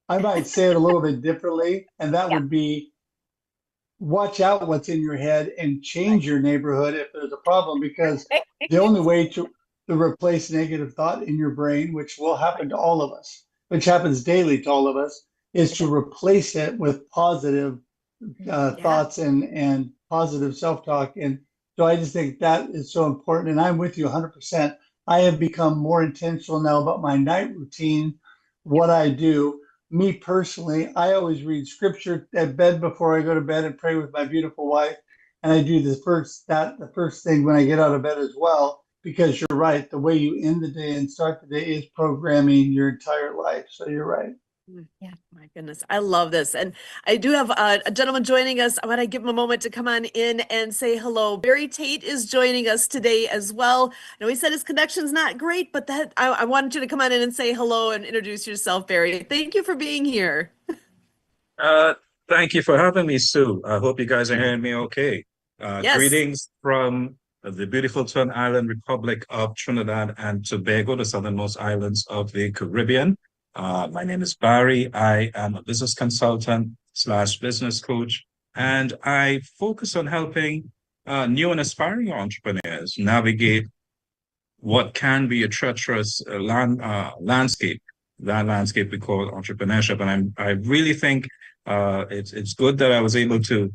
I might say it a little bit differently, and that Yeah. would be watch out what's in your head and Right. change your neighborhood if there's a problem, because the only way to replace negative thought in your brain, which will happen to all of us, which happens daily to all of us, is to replace it with positive Yeah. thoughts and positive self-talk. And so I just think that is so important. And I'm with you 100%. I have become more intentional now about my night routine, what I do. me personally, I always read scripture at bed before I go to bed and pray with my beautiful wife. And I do the first thing when I get out of bed as well, because you're right. The way you end the day and start the day is programming your entire life. So you're right. Yeah. My goodness, I love this. And I do have a gentleman joining us. I want to give him a moment to come on in and say hello. Barry Tate is joining us today as well. I know he said his connection's not great, but that I wanted you to come on in and say hello and introduce yourself, Barry. Thank you for being here. Uh, Thank you for having me, Sue. I hope you guys are hearing me okay. Yes. Greetings from the beautiful Turn Island Republic of Trinidad and Tobago, the southernmost islands of the Caribbean. My name is Barry. I am a business consultant slash business coach, and I focus on helping new and aspiring entrepreneurs navigate what can be a treacherous landscape, that landscape we call entrepreneurship. And I really think it's good that I was able to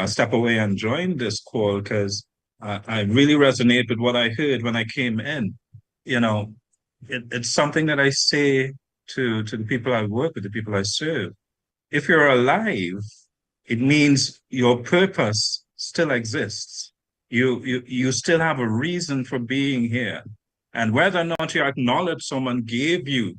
step away and join this call because I really resonate with what I heard when I came in. You know, it's something that I say to the people I work with, the people I serve. If you're alive, it means your purpose still exists. You still have a reason for being here. And whether or not you acknowledge someone gave you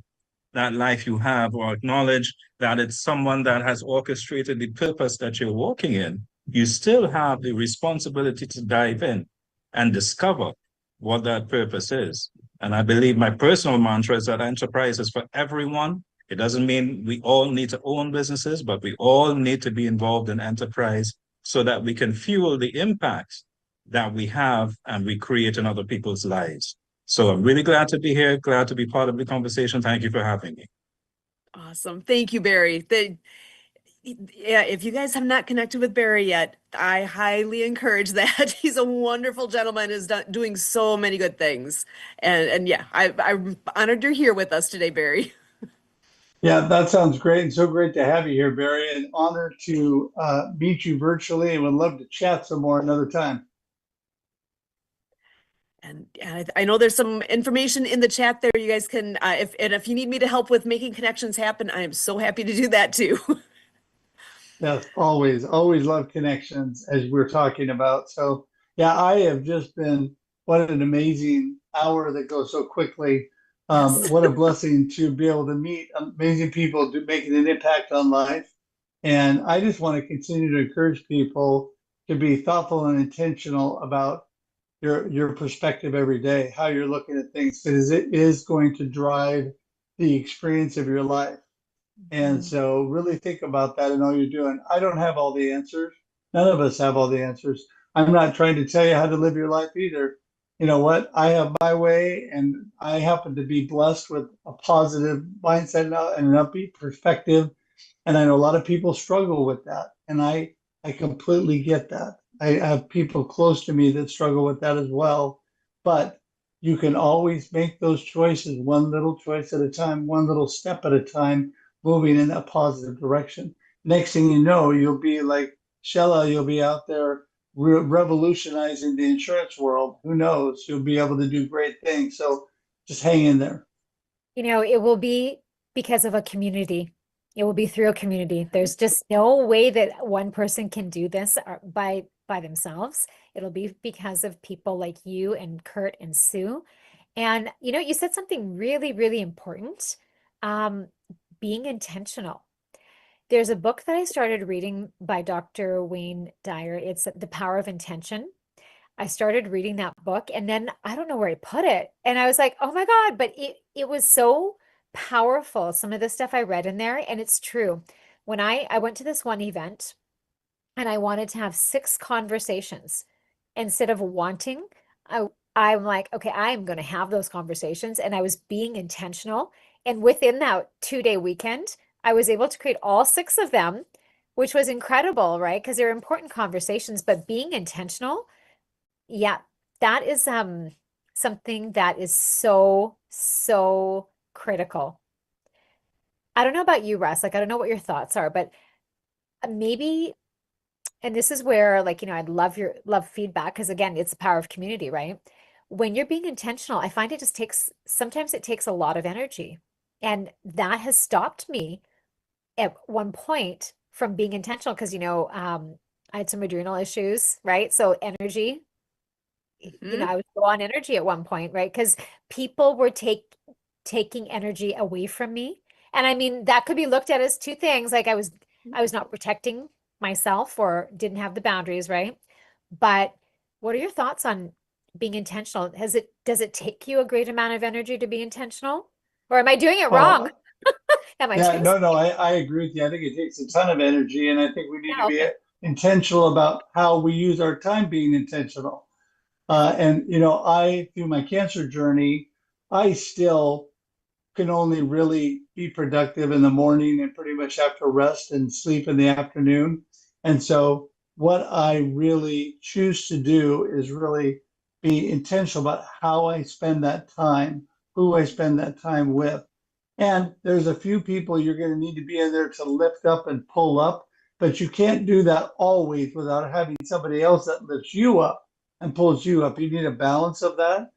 that life you have, or acknowledge that it's someone that has orchestrated the purpose that you're walking in, you still have the responsibility to dive in and discover what that purpose is. And I believe my personal mantra is that enterprise is for everyone. It doesn't mean we all need to own businesses, but we all need to be involved in enterprise so that we can fuel the impact that we have and we create in other people's lives. So I'm really glad to be here, glad to be part of the conversation. Thank you for having me. Awesome. Thank you, Barry. Yeah, if you guys have not connected with Barry yet, I highly encourage that. He's a wonderful gentleman who's doing so many good things. And yeah, I'm honored you're here with us today, Barry. Yeah, that sounds great. And so great to have you here, Barry. And honored to meet you virtually and would love to chat some more another time. And I know there's some information in the chat there. You guys can, if you need me to help with making connections happen, I am so happy to do that too. Yes, always love connections as we're talking about. So yeah, I have just been, what an amazing hour that goes so quickly. Yes. What a blessing to be able to meet amazing people making an impact on life. And I just want to continue to encourage people to be thoughtful and intentional about your perspective every day, how you're looking at things, because it is going to drive the experience of your life. And so really think about that in all you're doing. I don't have all the answers. None of us have all the answers. I'm not trying to tell you how to live your life either. You know what? I have my way, and I happen to be blessed with a positive mindset now and an upbeat perspective. And I know a lot of people struggle with that. And I completely get that. I have people close to me that struggle with that as well. But you can always make those choices, one little choice at a time, one little step at a time, moving in a positive direction. Next thing you know, you'll be like Shella, you'll be out there revolutionizing the insurance world. Who knows? You'll be able to do great things. So just hang in there. It will be because of a community. It will be through a community. There's just no way that one person can do this by themselves. It'll be because of people like you and Kurt and Sue. And you said something really, really important. Being intentional. There's a book that I started reading by Dr. Wayne Dyer. It's The Power of Intention. I started reading that book and then I don't know where I put it. And I was like, oh my God, but it was so powerful. Some of the stuff I read in there, and it's true. When I went to this one event and I wanted to have 6 conversations instead of wanting, I'm like, okay, I'm going to have those conversations. And I was being intentional. And within that 2-day weekend, I was able to create all 6 of them, which was incredible, right? Because they're important conversations, but being intentional, yeah, that is something that is so, so critical. I don't know about you, Russ. Like, I don't know what your thoughts are, but maybe, and this is where, like, I'd love feedback because again, it's the power of community, right? When you're being intentional, I find sometimes it takes a lot of energy. And that has stopped me at one point from being intentional because, I had some adrenal issues, right? So energy, I was low on energy at one point, right? Because people were taking energy away from me. And I mean, that could be looked at as two things. Like I was not protecting myself or didn't have the boundaries, right? But what are your thoughts on being intentional? Does it take you a great amount of energy to be intentional? Or am I doing it wrong? Well, Am I yeah, doing no, something? no, I agree with you. I think it takes a ton of energy, and I think we need to Yeah, be okay. intentional about how we use our time being intentional. And, through my cancer journey, I still can only really be productive in the morning and pretty much have to rest and sleep in the afternoon. And so, what I really choose to do is really be intentional about how I spend that time, who I spend that time with. And there's a few people you're going to need to be in there to lift up and pull up, but you can't do that always without having somebody else that lifts you up and pulls you up. You need a balance of that.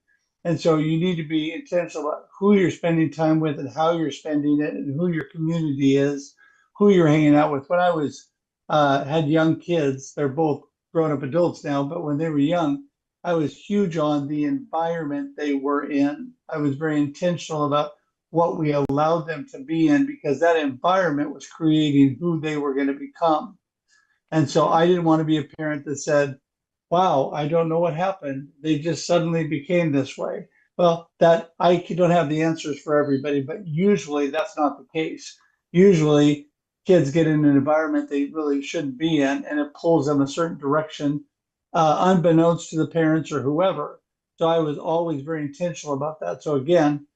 And so you need to be intentional about who you're spending time with and how you're spending it and who your community is, who you're hanging out with. When I was had young kids, they're both grown up adults now, but when they were young, I was huge on the environment they were in. I was very intentional about what we allowed them to be in because that environment was creating who they were going to become. And so I didn't want to be a parent that said, wow, I don't know what happened. They just suddenly became this way. Well, that I don't have the answers for everybody, but usually that's not the case. Usually kids get in an environment they really shouldn't be in and it pulls them a certain direction, unbeknownst to the parents or whoever. So I was always very intentional about that. So again,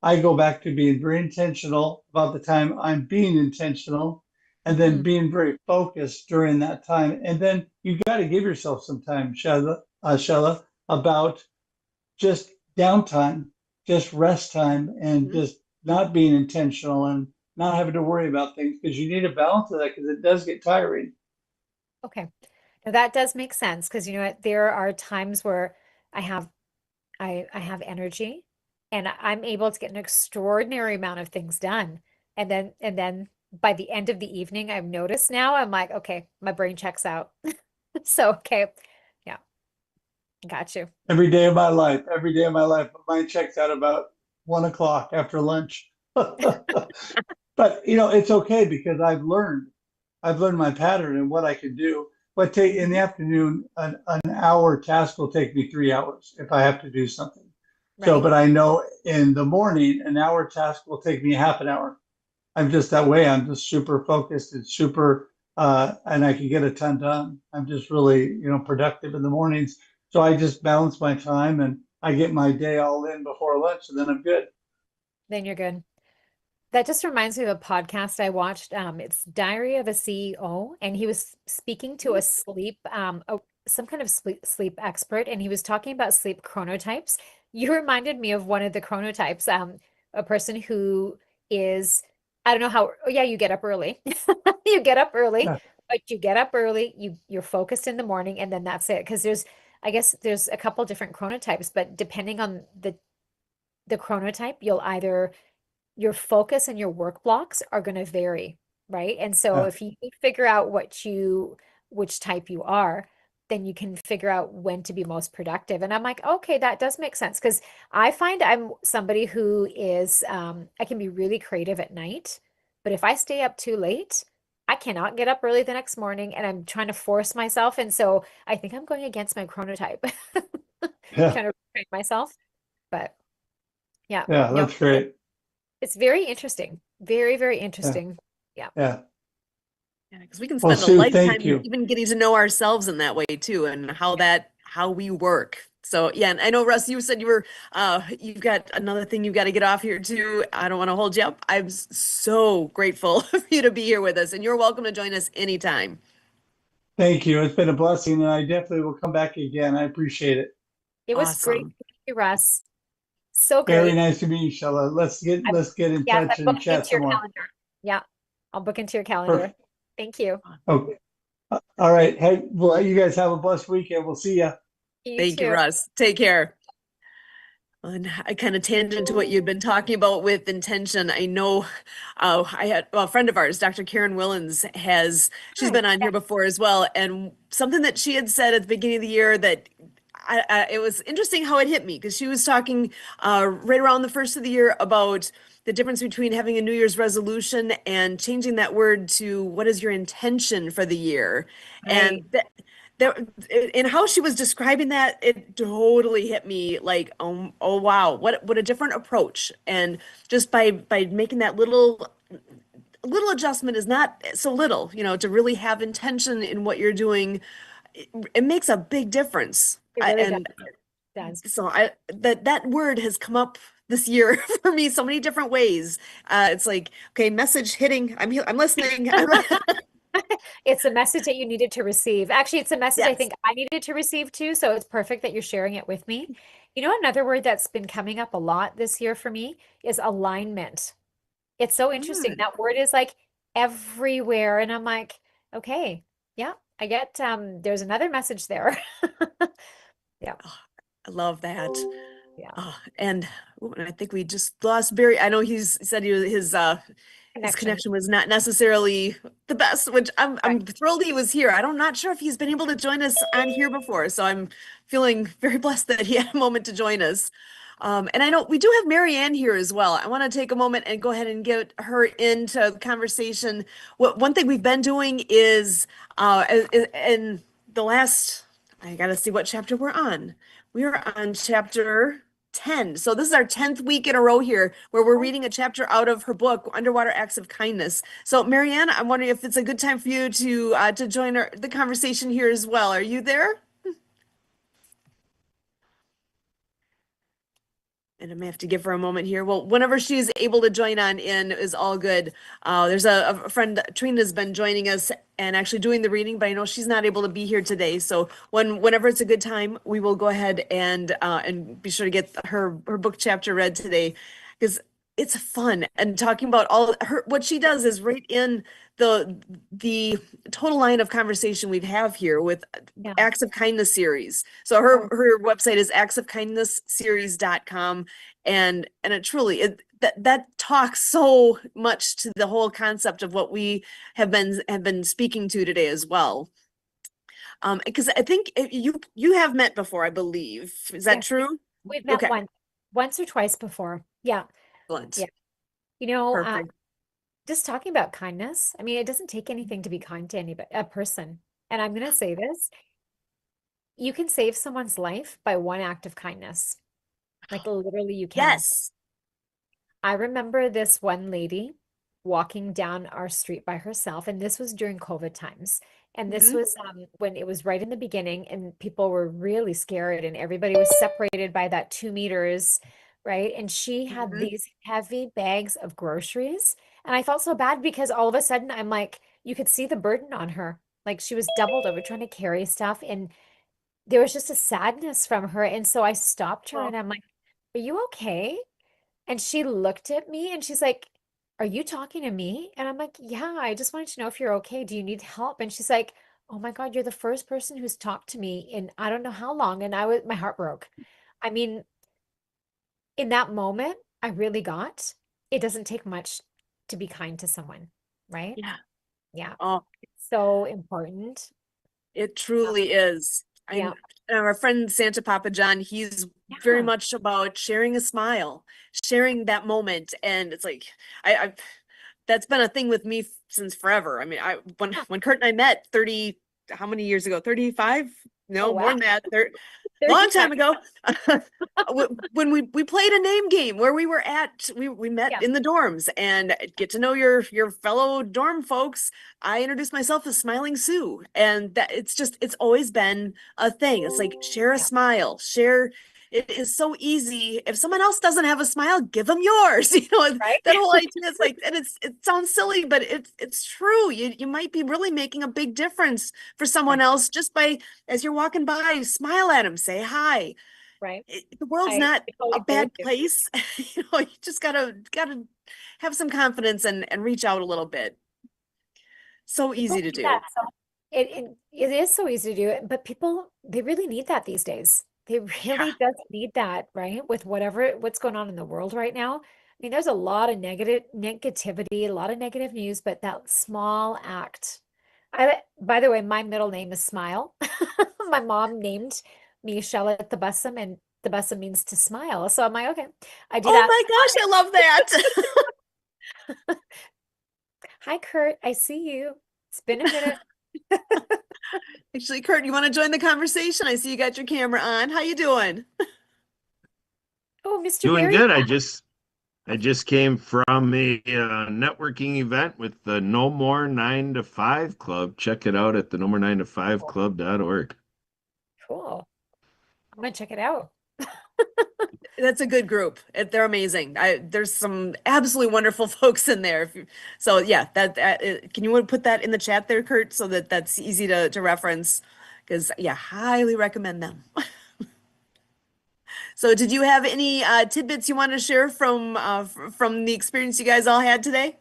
I go back to being very intentional about the time I'm being intentional and then being very focused during that time. And then you got to give yourself some time, Shella, about just downtime, just rest time, and just not being intentional and not having to worry about things because you need a balance of that because it does get tiring. Okay. Now that does make sense because you know what, there are times where I have I have energy and I'm able to get an extraordinary amount of things done. And then by the end of the evening, I've noticed now I'm like, okay, my brain checks out. So okay, yeah, got you. Every day of my life, mine checks out about 1 o'clock after lunch. But it's okay because I've learned my pattern and what I can do. But take in the afternoon, an hour task will take me 3 hours if I have to do something. So, Right. but I know in the morning, an hour task will take me half an hour. I'm just that way. I'm just super focused and super, and I can get a ton done. I'm just really, productive in the mornings. So I just balance my time and I get my day all in before lunch and then I'm good. Then you're good. That just reminds me of a podcast I watched. It's Diary of a CEO, and he was speaking to a some kind of sleep expert, and he was talking about sleep chronotypes. You reminded me of one of the chronotypes, a person who is, I don't know how, oh yeah, you get up early. You get up early, Yeah. but you get up early, you're focused in the morning, and then that's it. Because I guess there's a couple different chronotypes, but depending on the chronotype, your focus and your work blocks are going to vary, right? And so Yeah. if you figure out which type you are, then you can figure out when to be most productive. And I'm like, okay, that does make sense because I find I'm somebody who is, I can be really creative at night, but if I stay up too late, I cannot get up early the next morning and I'm trying to force myself. And so I think I'm going against my chronotype, Yeah. trying to train myself. But yeah, Yeah. no, That's great. it's very interesting. Very, very Yeah. interesting. Yeah. Yeah. Yeah, because we can Well, spend a Sue, thank lifetime you. even getting to know ourselves in that way too, and how we work. So yeah, and I know Russ, you said you've got another thing you've got to get off here too. I don't want to hold you up. I'm so grateful for you to be here with us, and you're welcome to join us anytime. Thank you. It's been a blessing, and I definitely will come back again. I appreciate it. It was great. Awesome. Thank you, Russ. So Very great. nice to meet you, Shella. I'm, Let's get in yes, touch I'm and booking chat into some your more. calendar. Yeah. I'll book into your calendar. Perfect. Thank you. Okay. All right. Hey, well, you guys have a blessed weekend. We'll see ya. You Thank you, too. Russ. Take care. And I kind of tangent to what you'd been talking about with intention. I know I had well, a friend of ours, Dr. Karen Willens, she's Hi. been on here before as well. And something that she had said at the beginning of the year that it was interesting how it hit me because she was talking right around the first of the year about the difference between having a New Year's resolution and changing that word to what is your intention for the year. Right. And that and how she was describing that, it totally hit me like, oh wow, what a different approach. And just by making that little adjustment is not so little, to really have intention in what you're doing, it makes a big difference. It I, really does. and Does. so that word has come up this year for me so many different ways. It's like, okay, message hitting. I'm listening. It's a message that you needed to receive. Actually, it's a message I Yes. think I needed to receive too. So it's perfect that you're sharing it with me. You know, another word that's been coming up a lot this year for me is alignment. It's so interesting. Mm, That word is like everywhere. And I'm like, okay, yeah, I get there's another message there. Yeah. I love that. Yeah. And I think we just lost Barry. I know he said his Connection. connection was not necessarily the best, which Right. I'm thrilled he was here. I'm not sure if he's been able to join us on here before, so I'm feeling very blessed that he had a moment to join us. And I know we do have Marianne here as well. I want to take a moment and go ahead and get her into the conversation. One thing we've been doing is in the last, I gotta see what chapter we're on. We are on chapter 10. So this is our 10th week in a row here where we're reading a chapter out of her book, Underwater Acts of Kindness. So Marianne, I'm wondering if it's a good time for you to join the conversation here as well. Are you there? And I may have to give her a moment here. Well, whenever she's able to join on in is all good. There's a friend, Trina's been joining us and actually doing the reading, but I know she's not able to be here today. So whenever it's a good time, we will go ahead and be sure to get her book chapter read today because it's fun. And talking about all her what she does is right in the total line of conversation we have here with Yeah. Acts of Kindness series. So her website is actsofkindnessseries.com, and it truly that talks so much to the whole concept of what we have been speaking to today as well. Because I think you have met before, I believe. Is that Yes, true? we've met Okay, once or twice before. Yeah. excellent. Yeah. You know, Perfect. just talking about kindness, I mean, it doesn't take anything to be kind to anybody, a person. And I'm going to say this, you can save someone's life by one act of kindness. Like literally you can. Yes. I remember this one lady walking down our street by herself, and this was during COVID times. And this Mhm. was when it was right in the beginning, and people were really scared, and everybody was separated by that 2 meters, right? And she had Mhm. these heavy bags of groceries. And I felt so bad because all of a sudden I'm like, you could see the burden on her. Like she was doubled over trying to carry stuff. And there was just a sadness from her. And so I stopped her Oh, and I'm like, are you okay? And she looked at me and she's like, are you talking to me? And I'm like, yeah, I just wanted to know if you're okay. Do you need help? And she's like, oh my God, you're the first person who's talked to me in I don't know how long. And my heart broke. I mean, in that moment, I really got it doesn't take much to be kind to someone, right? yeah. Yeah. Oh, It's so important. it Uh, truly is. yeah. I'm our friend Santa Papa John, he's very Yeah. much about sharing a smile, sharing that moment. And it's like I that's been a thing with me since forever. I mean, I Yeah. when Kurt and I met 30, how many years ago? 35? Oh, No, more wow. than that. Long 35. time ago. When we played a name game where we met Yeah. in the dorms and get to know your fellow dorm folks. I introduced myself as Smiling Sue, and that it's always been a thing. It's like share a Yeah. smile, share. It is so easy. If someone else doesn't have a smile, give them yours. Right. That whole idea is like, and it sounds silly, but it's true. You might be really making a big difference for someone Right. else just by as you're walking by, smile at them, say hi. Right. The world's I not totally a agree with bad you. place. You just gotta have some confidence and reach out a little bit. So People easy to need that. do. So it is so easy to do it, but people they really need that these days. They really does need that, right? With what's going on in the world right now. I mean, there's a lot of negativity, a lot of negative news, but that small act. By the way, my middle name is Smile. My mom named me Charlotte the Bussum, and the Bussum means to smile. So I'm like, okay, I do Oh that. my gosh, I love that. Hi, Kurt. I see you. It's been a minute. Actually, Kurt, you want to join the conversation? I see you got your camera on. How you doing? Oh, Mr. Doing Barry. good. I just came from a networking event with the No More 9 to 5 Club. Check it out at the nomore9to5club.org. Cool. I'm gonna check it out. That's a good group. They're amazing. There's some absolutely wonderful folks in there. So yeah, can you put that in the chat there, Kurt, so that that's easy to reference? Because yeah, highly recommend them. So did you have any tidbits you want to share from the experience you guys all had today?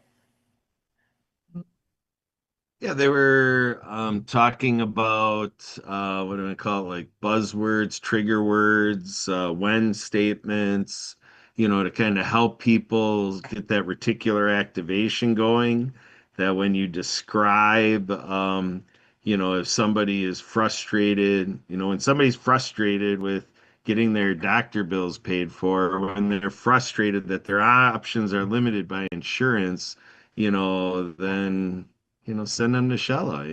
Yeah, they were talking about what do I call it, like buzzwords, trigger words, when statements, to kind of help people get that reticular activation going. That when you describe, if somebody is frustrated, when somebody's frustrated with getting their doctor bills paid for, or when they're frustrated that their options are limited by insurance, then send them to Shella,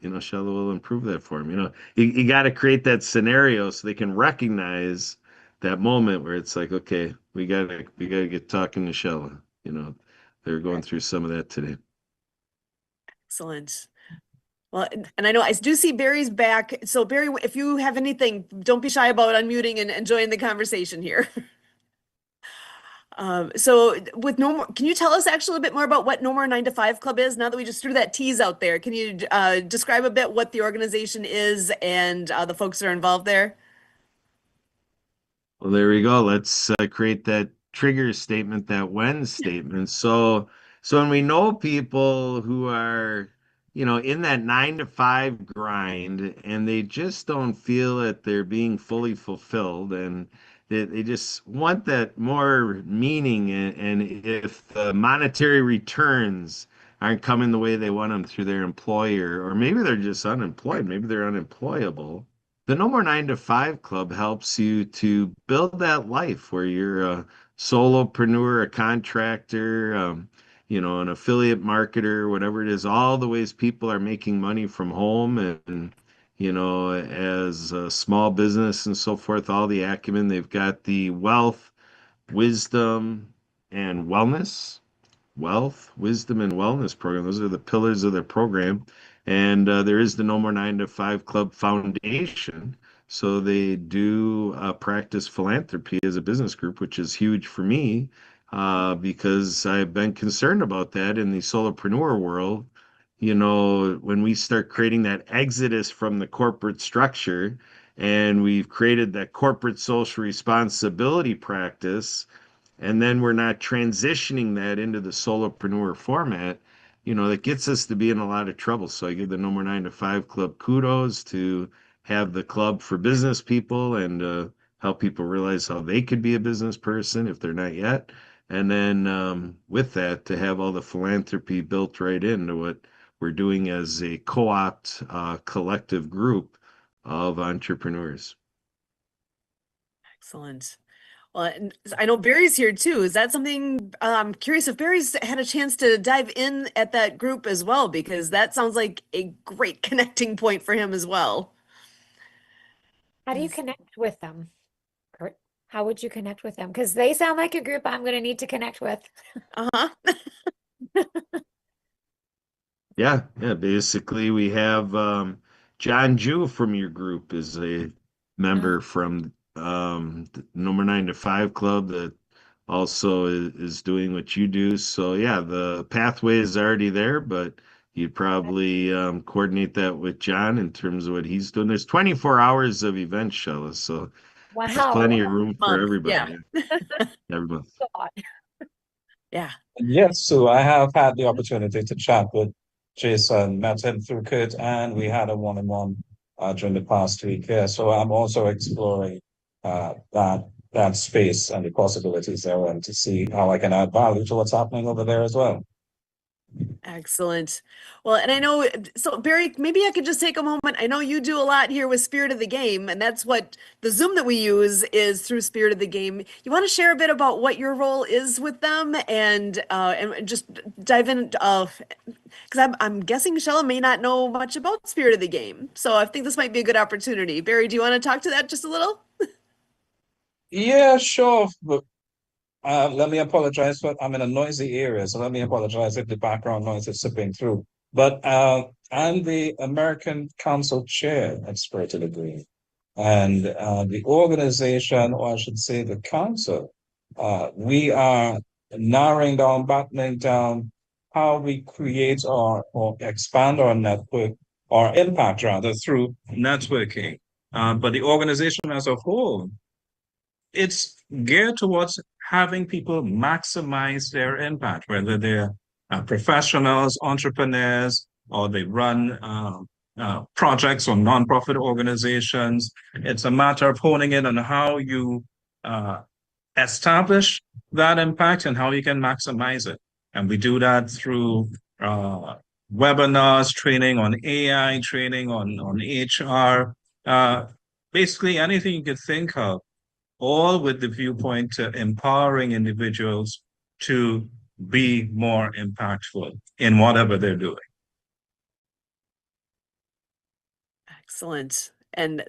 Shella will improve that for them. You got to create that scenario so they can recognize that moment where it's like, okay, we gotta get talking to Shella. They're going through some of that today. Excellent. Well, and I know I do see Barry's back. So Barry, if you have anything, don't be shy about unmuting and joining the conversation here. So with No More, can you tell us actually a bit more about what No More 9 to 5 Club is? Now that we just threw that tease out there, can you describe a bit what the organization is and the folks that are involved there? Well, there we go. Let's create that trigger statement, that when statement. So when we know people who are, in that 9 to 5 grind and they just don't feel that they're being fully fulfilled and they just want that more meaning. And if the monetary returns aren't coming the way they want them through their employer, or maybe they're just unemployed, maybe they're unemployable, the No More 9 to 5 Club helps you to build that life where you're a solopreneur, a contractor, an affiliate marketer, whatever it is, all the ways people are making money from home and, as a small business and so forth, all the acumen. They've got the wisdom, and wealth, wisdom, and wellness program. Those are the pillars of their program. And there is the No More 9 to 5 Club Foundation. So they do practice philanthropy as a business group, which is huge for me because I've been concerned about that in the solopreneur world. When we start creating that exodus from the corporate structure and we've created that corporate social responsibility practice, and then we're not transitioning that into the solopreneur format, that gets us to be in a lot of trouble. So I give the No More 9 to 5 Club kudos to have the club for business people and help people realize how they could be a business person if they're not yet. And then with that, to have all the philanthropy built right into what we're doing as a co-opt collective group of entrepreneurs. Excellent. Well, and I know Barry's here too. Is that something I'm curious if Barry's had a chance to dive in at that group as well, because that sounds like a great connecting point for him as well. How do you connect with them, Kurt? How would you connect with them? Because they sound like a group I'm going to need to connect with. Uh-huh. Yeah. Basically, we have John Jew from your group is a member from the Number 9 to 5 Club that also is doing what you do. So yeah, the pathway is already there, but you'd probably coordinate that with John in terms of what he's doing. There's 24 hours of events, Shella, so there's Wow. plenty of room for Month, everybody. yeah. Every month. Yeah. Yes, so I have had the opportunity to chat with Jason, met him through Kurt, and we had a one-on-one during the past week here. So I'm also exploring that space and the possibilities there, and to see how I can add value to what's happening over there as well. Excellent. Well, and I know, so Barry, maybe I could just take a moment. I know you do a lot here with Spirit of the Game, and that's what the Zoom that we use is through Spirit of the Game. You want to share a bit about what your role is with them, and just dive in, because I'm guessing Michelle may not know much about Spirit of the Game. So I think this might be a good opportunity. Barry, do you want to talk to that just a little? Yeah, sure. But let me apologize, but I'm in a noisy area, so let me apologize if the background noise is sipping through. But I'm the American Council Chair at Spirit of the Green. And the organization, or I should say the council, we are narrowing down, battening down how we create or expand our network, or impact rather, through networking. But the organization as a whole, it's geared towards having people maximize their impact, whether they're professionals, entrepreneurs, or they run projects or nonprofit organizations. It's a matter of honing in on how you establish that impact and how you can maximize it. And we do that through webinars, training on AI, training on HR, basically anything you could think of, all with the viewpoint to empowering individuals to be more impactful in whatever they're doing. Excellent. And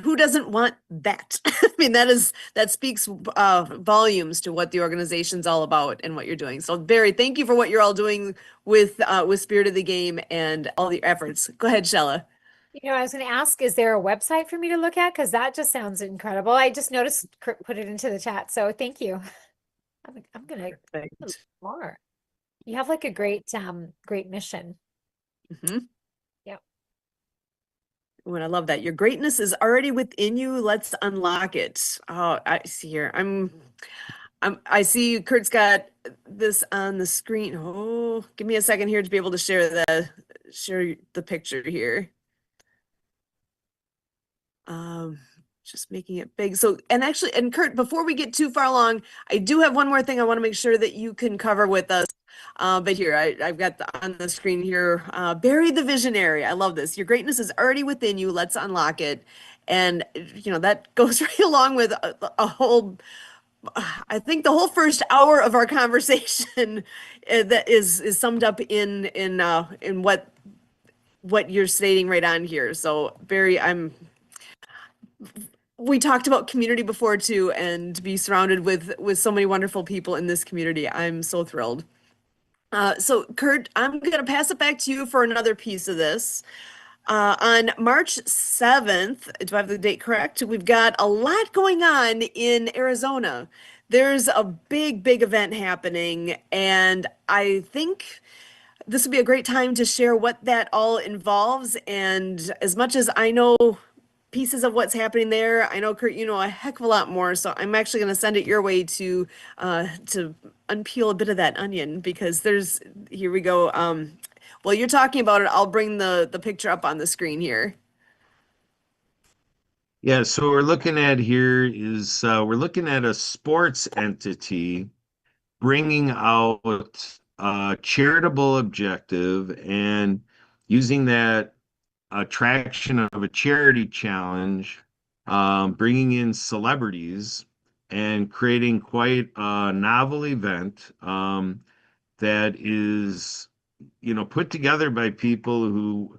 who doesn't want that? I mean, that speaks volumes to what the organization's all about and what you're doing. So Barry, thank you for what you're all doing with Spirit of the Game and all the efforts. Go ahead, Shella. I was going to ask, is there a website for me to look at? Because that just sounds incredible. I just noticed Kurt put it into the chat, so thank you. I'm gonna look more. You have like a great mission. Mm-hmm. Yep. Oh, and I love that. Your greatness is already within you. Let's unlock it. Oh, I see here. I see Kurt's got this on the screen. Oh, give me a second here to be able to share the picture here. Just making it big. So, and Kurt, before we get too far along, I do have one more thing I want to make sure that you can cover with us. But here, I've got on the screen here, Barry the Visionary. I love this. Your greatness is already within you. Let's unlock it. And, that goes right along with a whole, I think the whole first hour of our conversation that is summed up in what you're stating right on here. So Barry, we talked about community before too, and to be surrounded with so many wonderful people in this community. I'm so thrilled. So Kurt, I'm gonna pass it back to you for another piece of this. On March 7th, do I have the date correct? We've got a lot going on in Arizona. There's a big event happening, and I think this would be a great time to share what that all involves. And as much as I know pieces of what's happening there, I know Kurt, you know a heck of a lot more. So I'm actually going to send it your way to unpeel a bit of that onion, because here we go. While you're talking about it, I'll bring the picture up on the screen here. Yeah, so we're looking at here is we're looking at a sports entity bringing out a charitable objective and using that attraction of a charity challenge, bringing in celebrities and creating quite a novel event that is, put together by people who,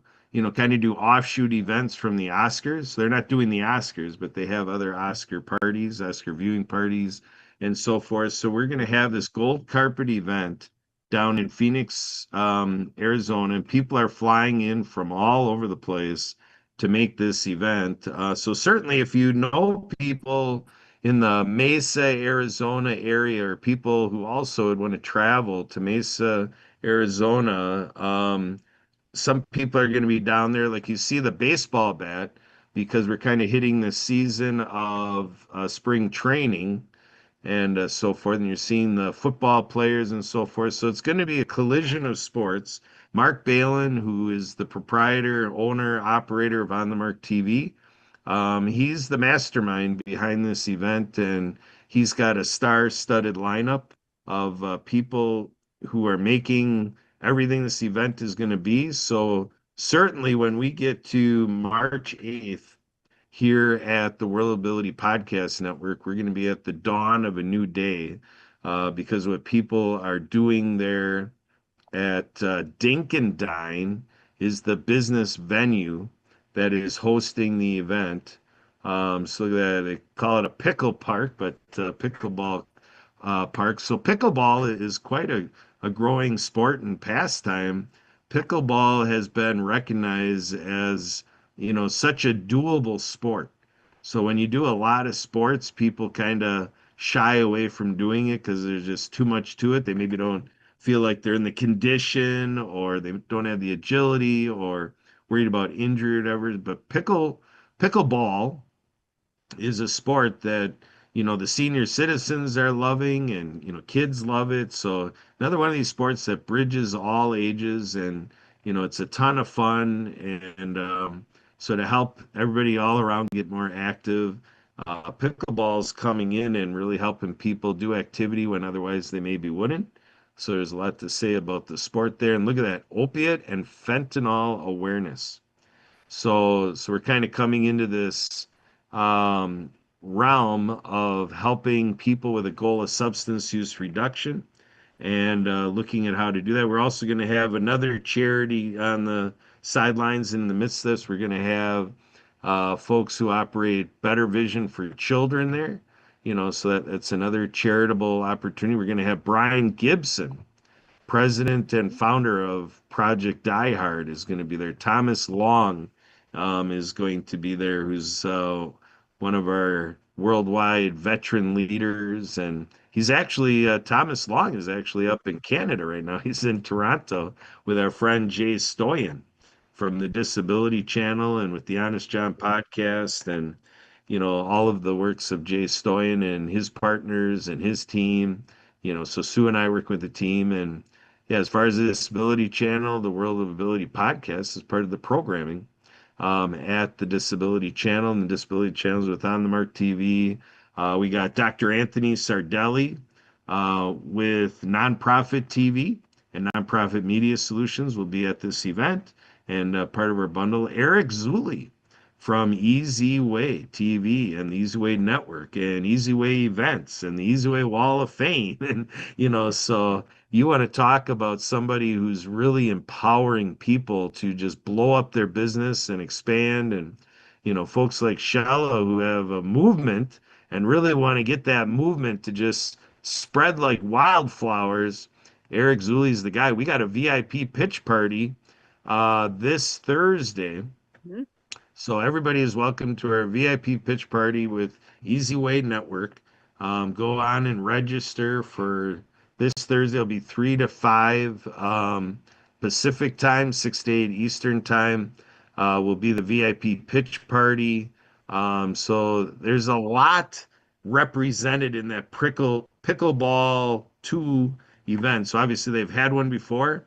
kind of do offshoot events from the Oscars. They're not doing the Oscars, but they have other Oscar parties, Oscar viewing parties, and so forth. So we're going to have this gold carpet event down in Phoenix, Arizona, and people are flying in from all over the place to make this event. So certainly, if you know people in the Mesa, Arizona area, or people who also would want to travel to Mesa, Arizona, some people are going to be down there. Like you see the baseball bat, because we're kind of hitting the season of spring training. and so forth. And you're seeing the football players and so forth. So it's going to be a collision of sports. Mark Balin, who is the proprietor, owner, operator of On the Mark TV, he's the mastermind behind this event, and he's got a star-studded lineup of people who are making everything this event is going to be. So certainly when we get to March 8th, here at the World Ability Podcast Network, we're going to be at the dawn of a new day because what people are doing there at Dink and Dine is the business venue that is hosting the event. So that they call it a pickle park, but pickleball park. So pickleball is quite a growing sport and pastime. Pickleball has been recognized as, such a doable sport. So when you do a lot of sports, people kind of shy away from doing it because there's just too much to it. They maybe don't feel like they're in the condition, or they don't have the agility, or worried about injury or whatever. But pickleball is a sport that, the senior citizens are loving, and kids love it. So another one of these sports that bridges all ages, and it's a ton of fun. And so to help everybody all around get more active, pickleball's coming in and really helping people do activity when otherwise they maybe wouldn't. So there's a lot to say about the sport there. And look at that, opiate and fentanyl awareness. So we're kind of coming into this um, realm of helping people with a goal of substance use reduction, and looking at how to do that. We're also going to have another charity on the sidelines in the midst of this. We're going to have folks who operate Better Vision for Children there. So that's another charitable opportunity. We're going to have Brian Gibson, president and founder of Project Die Hard, is going to be there. Thomas Long is going to be there, who's one of our worldwide veteran leaders. And he's actually, Thomas Long is actually up in Canada right now. He's in Toronto with our friend Jay Stoyan from the Disability Channel and with the Honest John podcast, and all of the works of Jay Stoyan and his partners and his team. So Sue and I work with the team, and yeah, as far as the Disability Channel, the World of Ability podcast is part of the programming at the Disability Channel, and the Disability Channels with On the Mark TV. We got Dr. Anthony Sardelli with Nonprofit TV and Nonprofit Media Solutions will be at this event, and part of our bundle. Eric Zulli from Easy Way TV and the Easy Way Network and Easy Way Events and the Easy Way Wall of Fame. And, so you want to talk about somebody who's really empowering people to just blow up their business and expand. And, folks like Shella who have a movement and really want to get that movement to just spread like wildflowers. Eric Zulli's the guy. We got a VIP pitch party this Thursday. Mhm. So everybody is welcome to our VIP pitch party with Easy Way Network. Go on and register for this Thursday. It'll be 3 to 5 Pacific time, 6 to 8 Eastern time. Will be the VIP pitch party. So there's a lot represented in that pickleball 2 event. So obviously they've had one before.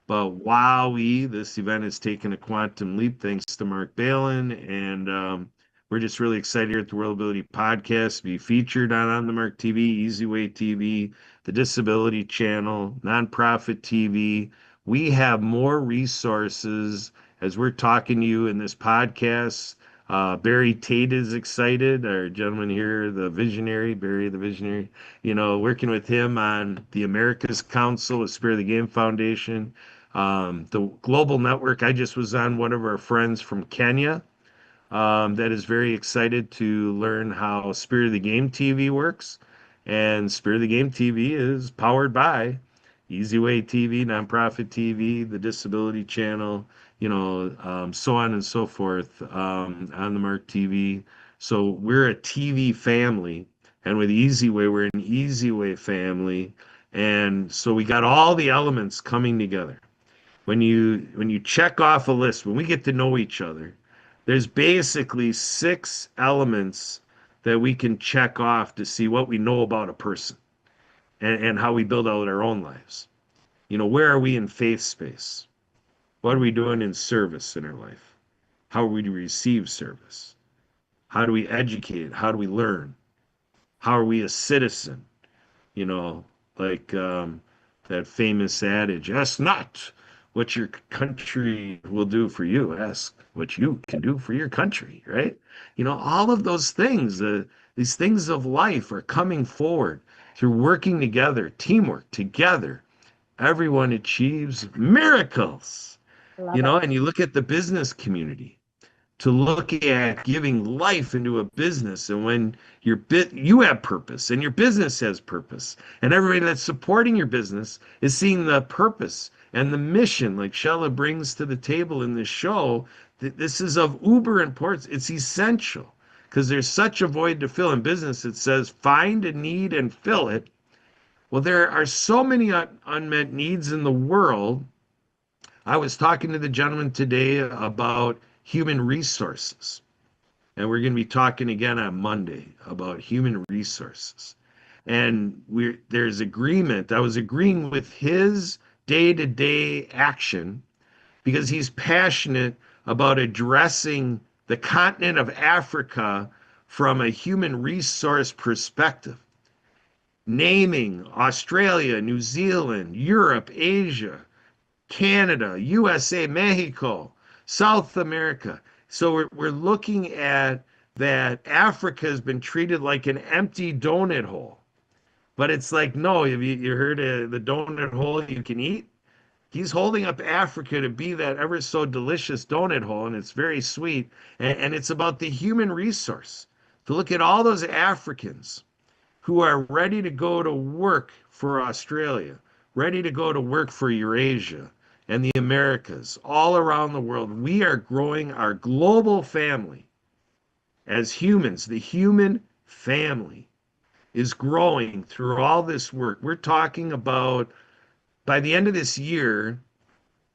But wowee, this event has taken a quantum leap thanks to Mark Balin. And we're just really excited here at the World Ability Podcast to be featured on the Mark TV, Easy Way TV, the Disability Channel, Nonprofit TV. We have more resources as we're talking to you in this podcast. Barry Tate is excited, our gentleman here, the visionary, Barry the visionary, working with him on the America's Council with Spirit of the Game Foundation. The global network, I just was on one of our friends from Kenya that is very excited to learn how Spirit of the Game TV works. And Spirit of the Game TV is powered by Easy Way TV, Nonprofit TV, the Disability Channel, so on and so forth on the Mark TV. So we're a TV family. And with Easy Way, we're an Easy Way family. And so we got all the elements coming together. When you check off a list, when we get to know each other, there's basically 6 elements that we can check off to see what we know about a person and how we build out our own lives. You know, where are we in faith space? What are we doing in service in our life? How are we to receive service? How do we educate? How do we learn? How are we a citizen? You know, like that famous adage, ask not what your country will do for you, ask what you can do for your country, right? You know, all of those things, these things of life are coming forward through working together, teamwork together. Everyone achieves miracles, Love you know, it. and you look at the business community to look at giving life into a business. And when you have purpose and your business has purpose, and everybody that's supporting your business is seeing the purpose and the mission like Shella brings to the table in this show, this is of uber importance. It's essential because there's such a void to fill in business. It says find a need and fill it. Well, there are so many unmet needs in the world. I was talking to the gentleman today about human resources. And we're going to be talking again on Monday about human resources. And there's agreement. I was agreeing with his day-to-day action because he's passionate about addressing the continent of Africa from a human resource perspective, naming Australia, New Zealand, Europe, Asia, Canada, USA, Mexico, South America. So we're looking at that Africa has been treated like an empty donut hole. But it's like, no, have you heard of the donut hole you can eat? He's holding up Africa to be that ever so delicious donut hole, and it's very sweet. And it's about the human resource to look at all those Africans who are ready to go to work for Australia, ready to go to work for Eurasia and the Americas, all around the world. We are growing our global family as humans. The human family is growing through all this work. We're talking about by the end of this year,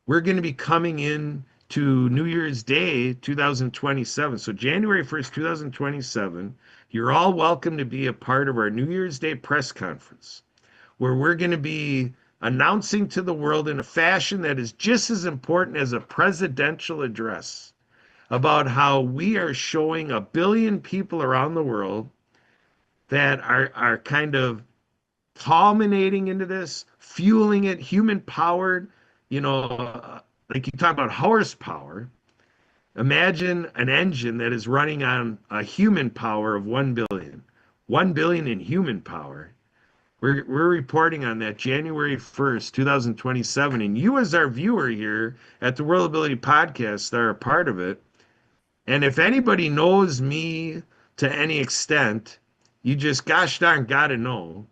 we're going to be coming in to New Year's Day 2027. So January 1st, 2027, you're all welcome to be a part of our New Year's Day press conference, where we're going to be announcing to the world in a fashion that is just as important as a presidential address about how we are showing 1 billion people around the world that are kind of culminating into this, fueling it, human powered, you know, like you talk about horsepower. Imagine an engine that is running on a human power of 1 billion. 1 billion in human power. We're reporting on that January 1st, 2027. And you, as our viewer here at the World Ability Podcast, are a part of it. And if anybody knows me to any extent, you just gosh darn got to know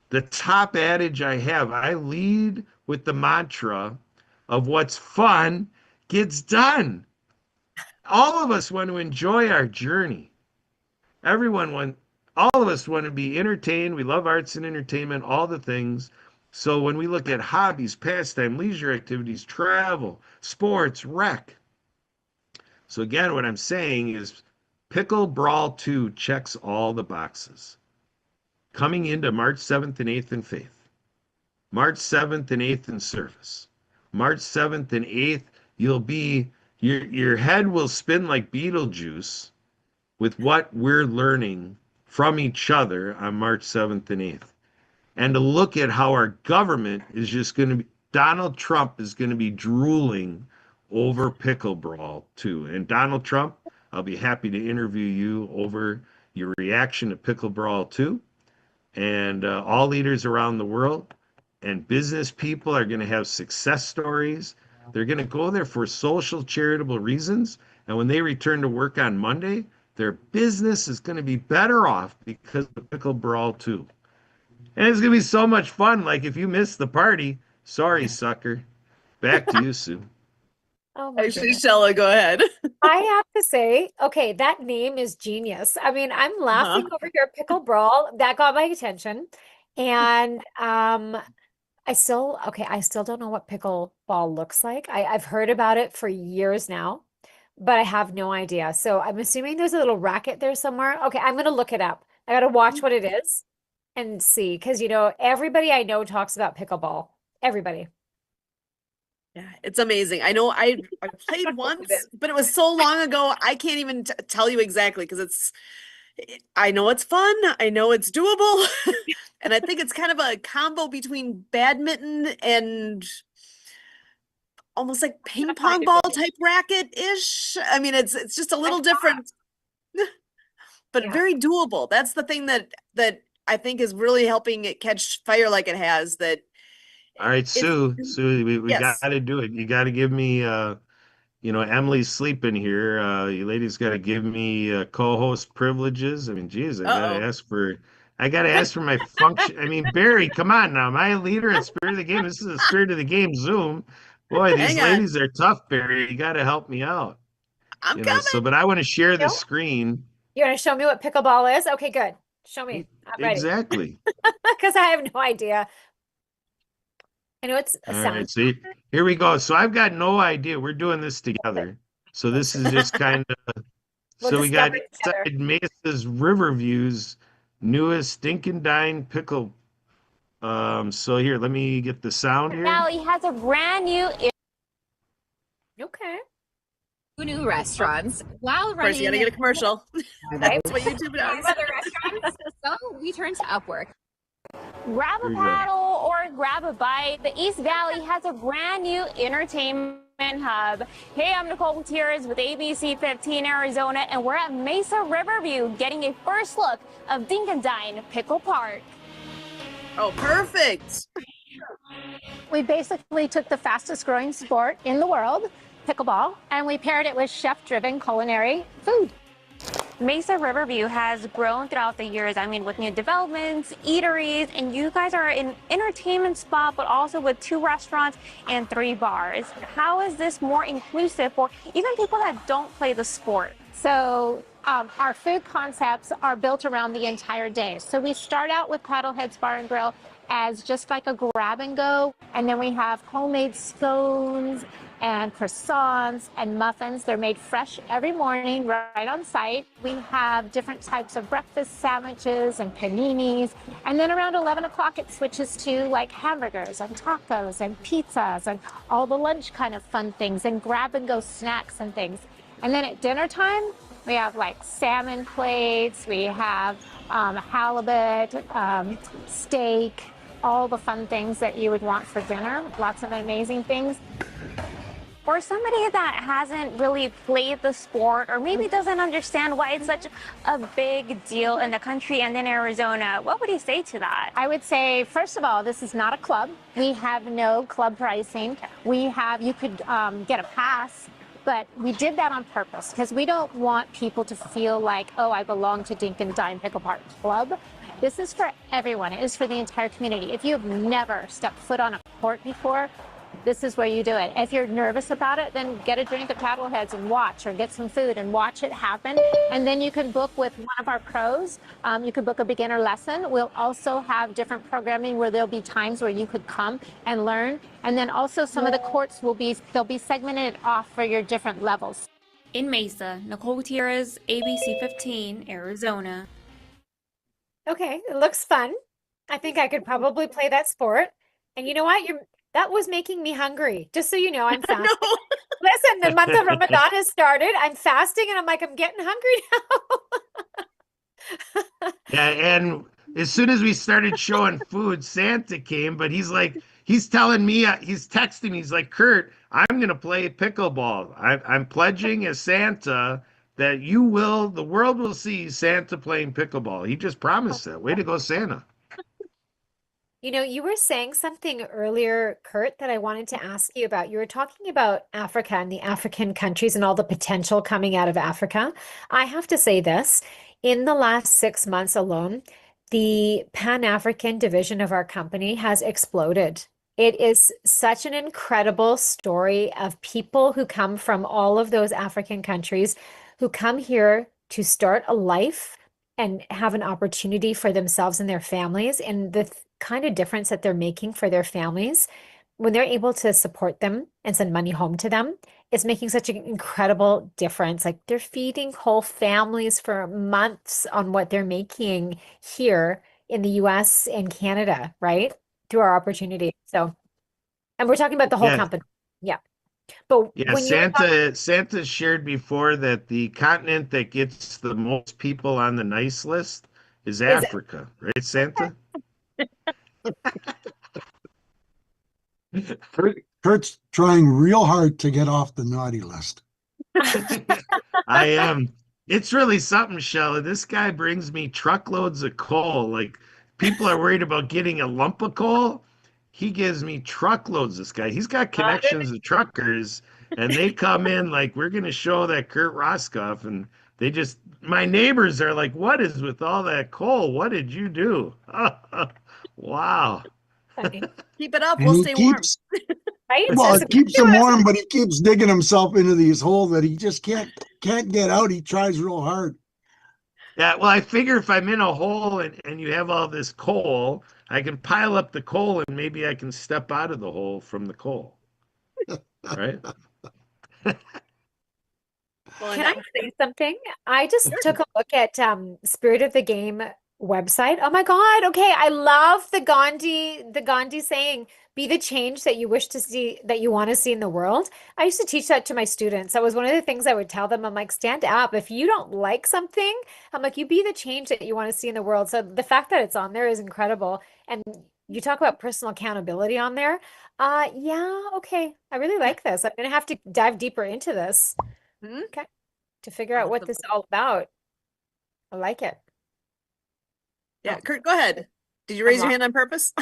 the top adage I have. I lead with the mantra of what's fun gets done. All of us want to enjoy our journey. All of us want to be entertained. We love arts and entertainment, all the things. So when we look at hobbies, pastime, leisure activities, travel, sports, rec. So again, what I'm saying is Pickle Brawl 2 checks all the boxes. Coming into March 7th and 8th in faith. March 7th and 8th in service. March 7th and 8th, your head will spin like Beetlejuice with what we're learning from each other on March 7th and 8th. And to look at how our government is just going to be, Donald Trump is going to be drooling over Pickle Brawl too. And Donald Trump, I'll be happy to interview you over your reaction to Pickle Brawl 2. And all leaders around the world and business people are going to have success stories. They're going to go there for social charitable reasons. And when they return to work on Monday, their business is going to be better off because of Pickle Brawl 2. And it's going to be so much fun. Like if you missed the party, sorry, sucker. Back to you, Sue. Oh my Actually, goodness. Shella, go ahead. I have to say, okay, that name is genius. I mean, I'm laughing over here, Pickle Brawl. That got my attention. And I still don't know what pickleball looks like. I've heard about it for years now, but I have no idea. So I'm assuming there's a little racket there somewhere. Okay, I'm gonna look it up. I gotta watch what it is and see, because everybody I know talks about pickleball. Everybody. Yeah, it's amazing. I know I played once, but it was so long ago. I can't even tell you exactly because I know it's fun. I know it's doable. And I think it's kind of a combo between badminton and almost like ping pong ball type racket-ish. I mean, it's just a little different, but Yeah. very doable. That's the thing that I think is really helping it catch fire like it has. That All right, it's Sue, we got yes. to do it. You got to give me, Emily's sleeping here. You ladies got to give me co-host privileges. I mean, geez, Uh-oh. I got to ask for my function. I mean, Barry, come on now. Am I a leader at Spirit of the Game? This is the Spirit of the Game Zoom. Boy, these Hang on. ladies are tough, Barry. You got to help me out. I'm coming. But I want to share the You screen. You want to show me what pickleball is? Okay, good. Show me. I'm ready. Exactly. Because I have no idea. I know it's a All sound. right, see, here we go. So I've got no idea. We're doing this together. So this is just kind of, We'll so we got discover it together. inside Mesa's Riverview's newest Dinkin' Dine pickle. So here, let me get the sound here. Now he has a brand new Okay. New restaurants while Of course, you gotta running get a commercial. That's what YouTube does. other restaurants. So we turn to Upwork. grab Here a you go. paddle or grab a bite. The East Valley has a brand new entertainment hub. Hey, I'm Nicole Gutierrez with ABC 15 Arizona, and we're at Mesa Riverview getting a first look of Dinkin' Dine Pickle Park. Oh, perfect. We basically took the fastest growing sport in the world, pickleball, and we paired it with chef-driven culinary food. Mesa Riverview has grown throughout the years. I mean, with new developments, eateries, and you guys are an entertainment spot, but also with 2 restaurants and 3 bars. How is this more inclusive for even people that don't play the sport? So our food concepts are built around the entire day. So we start out with Paddleheads Bar and Grill as just like a grab and go, and then we have homemade scones and croissants and muffins. They're made fresh every morning right on site. We have different types of breakfast sandwiches and paninis. And then around 11 o'clock, it switches to like hamburgers and tacos and pizzas and all the lunch kind of fun things and grab and go snacks and things. And then at dinner time, we have like salmon plates, we have halibut, steak, all the fun things that you would want for dinner. Lots of amazing things. For somebody that hasn't really played the sport or maybe doesn't understand why it's such a big deal in the country and in Arizona, what would you say to that? I would say, first of all, this is not a club. We have no club pricing. You could get a pass, but we did that on purpose because we don't want people to feel like, oh, I belong to Dinkin' Dine Pickle Park Club. This is for everyone. It is for the entire community. If you have never stepped foot on a court before, this is where you do it. If you're nervous about it, then get a drink at Paddleheads and watch, or get some food and watch it happen. And then you can book with one of our pros. You can book a beginner lesson. We'll also have different programming where there'll be times where you could come and learn. And then also some of the courts they'll be segmented off for your different levels. In Mesa, Nicole Gutierrez, ABC 15, Arizona. Okay, it looks fun. I think I could probably play that sport. And you know what? That was making me hungry. Just so you know, I'm fasting. No. Listen, the month of Ramadan has started. I'm fasting and I'm like, I'm getting hungry now. Yeah, and as soon as we started showing food, Santa came, but he's telling me, he's texting, he's like, Kurt, I'm gonna play pickleball. I'm pledging as Santa that the world will see Santa playing pickleball. He just promised that. Way to go, Santa. You were saying something earlier, Kurt, that I wanted to ask you about. You were talking about Africa and the African countries and all the potential coming out of Africa. I have to say this, in the last 6 months alone, the Pan-African division of our company has exploded. It is such an incredible story of people who come from all of those African countries who come here to start a life and have an opportunity for themselves and their families, and the kind of difference that they're making for their families when they're able to support them and send money home to them it's making such an incredible difference. Like they're feeding whole families for months on what they're making here in the US and Canada, right? Through our opportunity. So, and we're talking about the whole Yeah, company. Yeah. But yeah. when you were talking, Santa shared before that the continent that gets the most people on the nice list is is Africa, right, Santa? Kurt's trying real hard to get off the naughty list. I am. It's really something, Shella. This guy brings me truckloads of coal. Like people are worried about getting a lump of coal. He gives me truckloads, this guy. He's got connections to truckers, and they come in like we're gonna show that Kurt Roskopf, and they just my neighbors are like, "What is with all that coal? What did you do?" Wow. funny, Keep it up. And We'll he stay warm. keeps, right? well, There's it keeps him warm, but he keeps digging himself into these holes that he just can't get out. He tries real hard. Yeah, well, I figure if I'm in a hole and you have all this coal, I can pile up the coal and maybe I can step out of the hole from the coal, right? Well, and Can I that, say something? I just sure. took a look at Spirit of the Game website. Oh my God. Okay. I love the Gandhi saying, be the change that you wish to see, that you want to see in the world. I used to teach that to my students. That was one of the things I would tell them. I'm like, stand up. If you don't like something, I'm like, you be the change that you want to see in the world. So the fact that it's on there is incredible. And you talk about personal accountability on there. Yeah, okay. I really like this. I'm gonna have to dive deeper into this. Hmm? Okay. To figure out what Awesome. this is all about. I like it. Yeah, Oh, Kurt, go ahead. Did you I'm raise your lost. hand on purpose?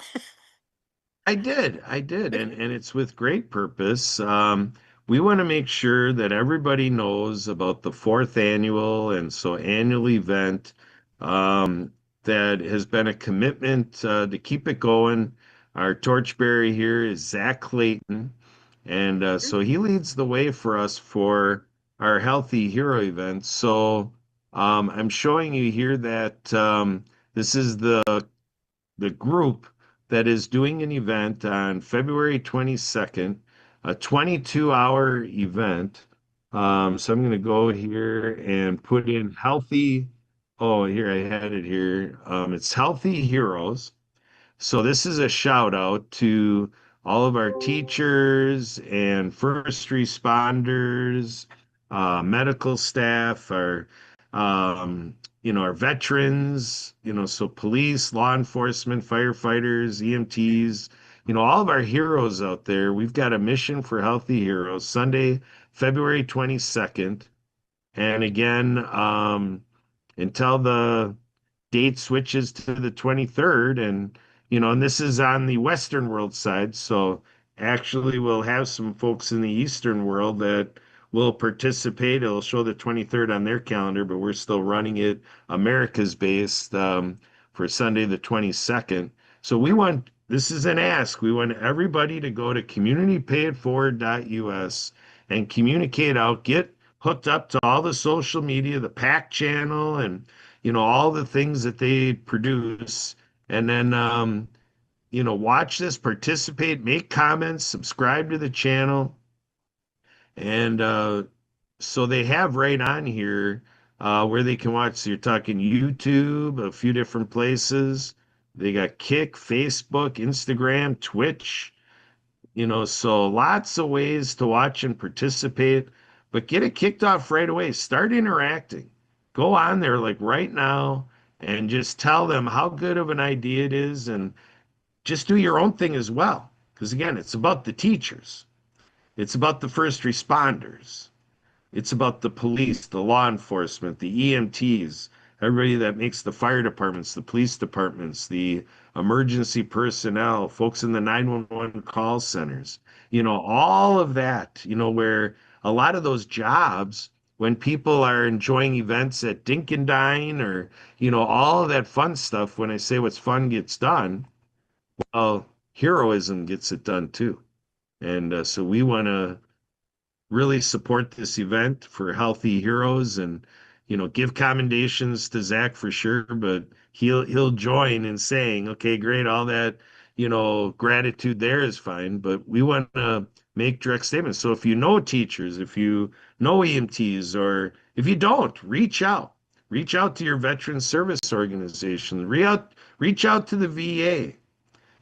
I did, Okay. and it's with great purpose. We want to make sure that everybody knows about the fourth annual and so annual event um, that has been a commitment to keep it going. Our torchbearer here is Zach Clayton, and so he leads the way for us for our Healthy Hero event. So I'm showing you here that this is the group that is doing an event on February 22nd, a 22-hour event. So I'm going to go here and put in healthy. Oh, here I had it here. It's Healthy Heroes. So this is a shout out to all of our teachers and first responders, medical staff, our our veterans, so police, law enforcement, firefighters, EMTs, all of our heroes out there. We've got a mission for Healthy Heroes, Sunday, February 22nd. And again, until the date switches to the 23rd, and this is on the Western world side. So actually we'll have some folks in the Eastern world that will participate. It'll show the 23rd on their calendar, but we're still running it America's based for Sunday the 22nd. So this is an ask. We want everybody to go to communitypayitforward.us and communicate out, get hooked up to all the social media, the PAC channel, and all the things that they produce, and then watch this, participate, make comments, subscribe to the channel, and so they have right on here where they can watch. So you're talking YouTube, a few different places. They got Kick, Facebook, Instagram, Twitch. So lots of ways to watch and participate, but get it kicked off right away. Start interacting. Go on there like right now and just tell them how good of an idea it is, and just do your own thing as well. Because again, it's about the teachers. It's about the first responders. It's about the police, the law enforcement, the EMTs, everybody that makes the fire departments, the police departments, the emergency personnel, folks in the 911 call centers, all of that, where a lot of those jobs, when people are enjoying events at Dink and Dine or, all of that fun stuff, when I say what's fun gets done, well, heroism gets it done too. And so we want to really support this event for Healthy Heroes, and give commendations to Zach for sure, but he'll join in saying, okay, great, all that gratitude there is fine, but we want to make direct statements. So if you know teachers, if you know EMTs, or if you don't, reach out to your veteran service organization, reach out to the VA.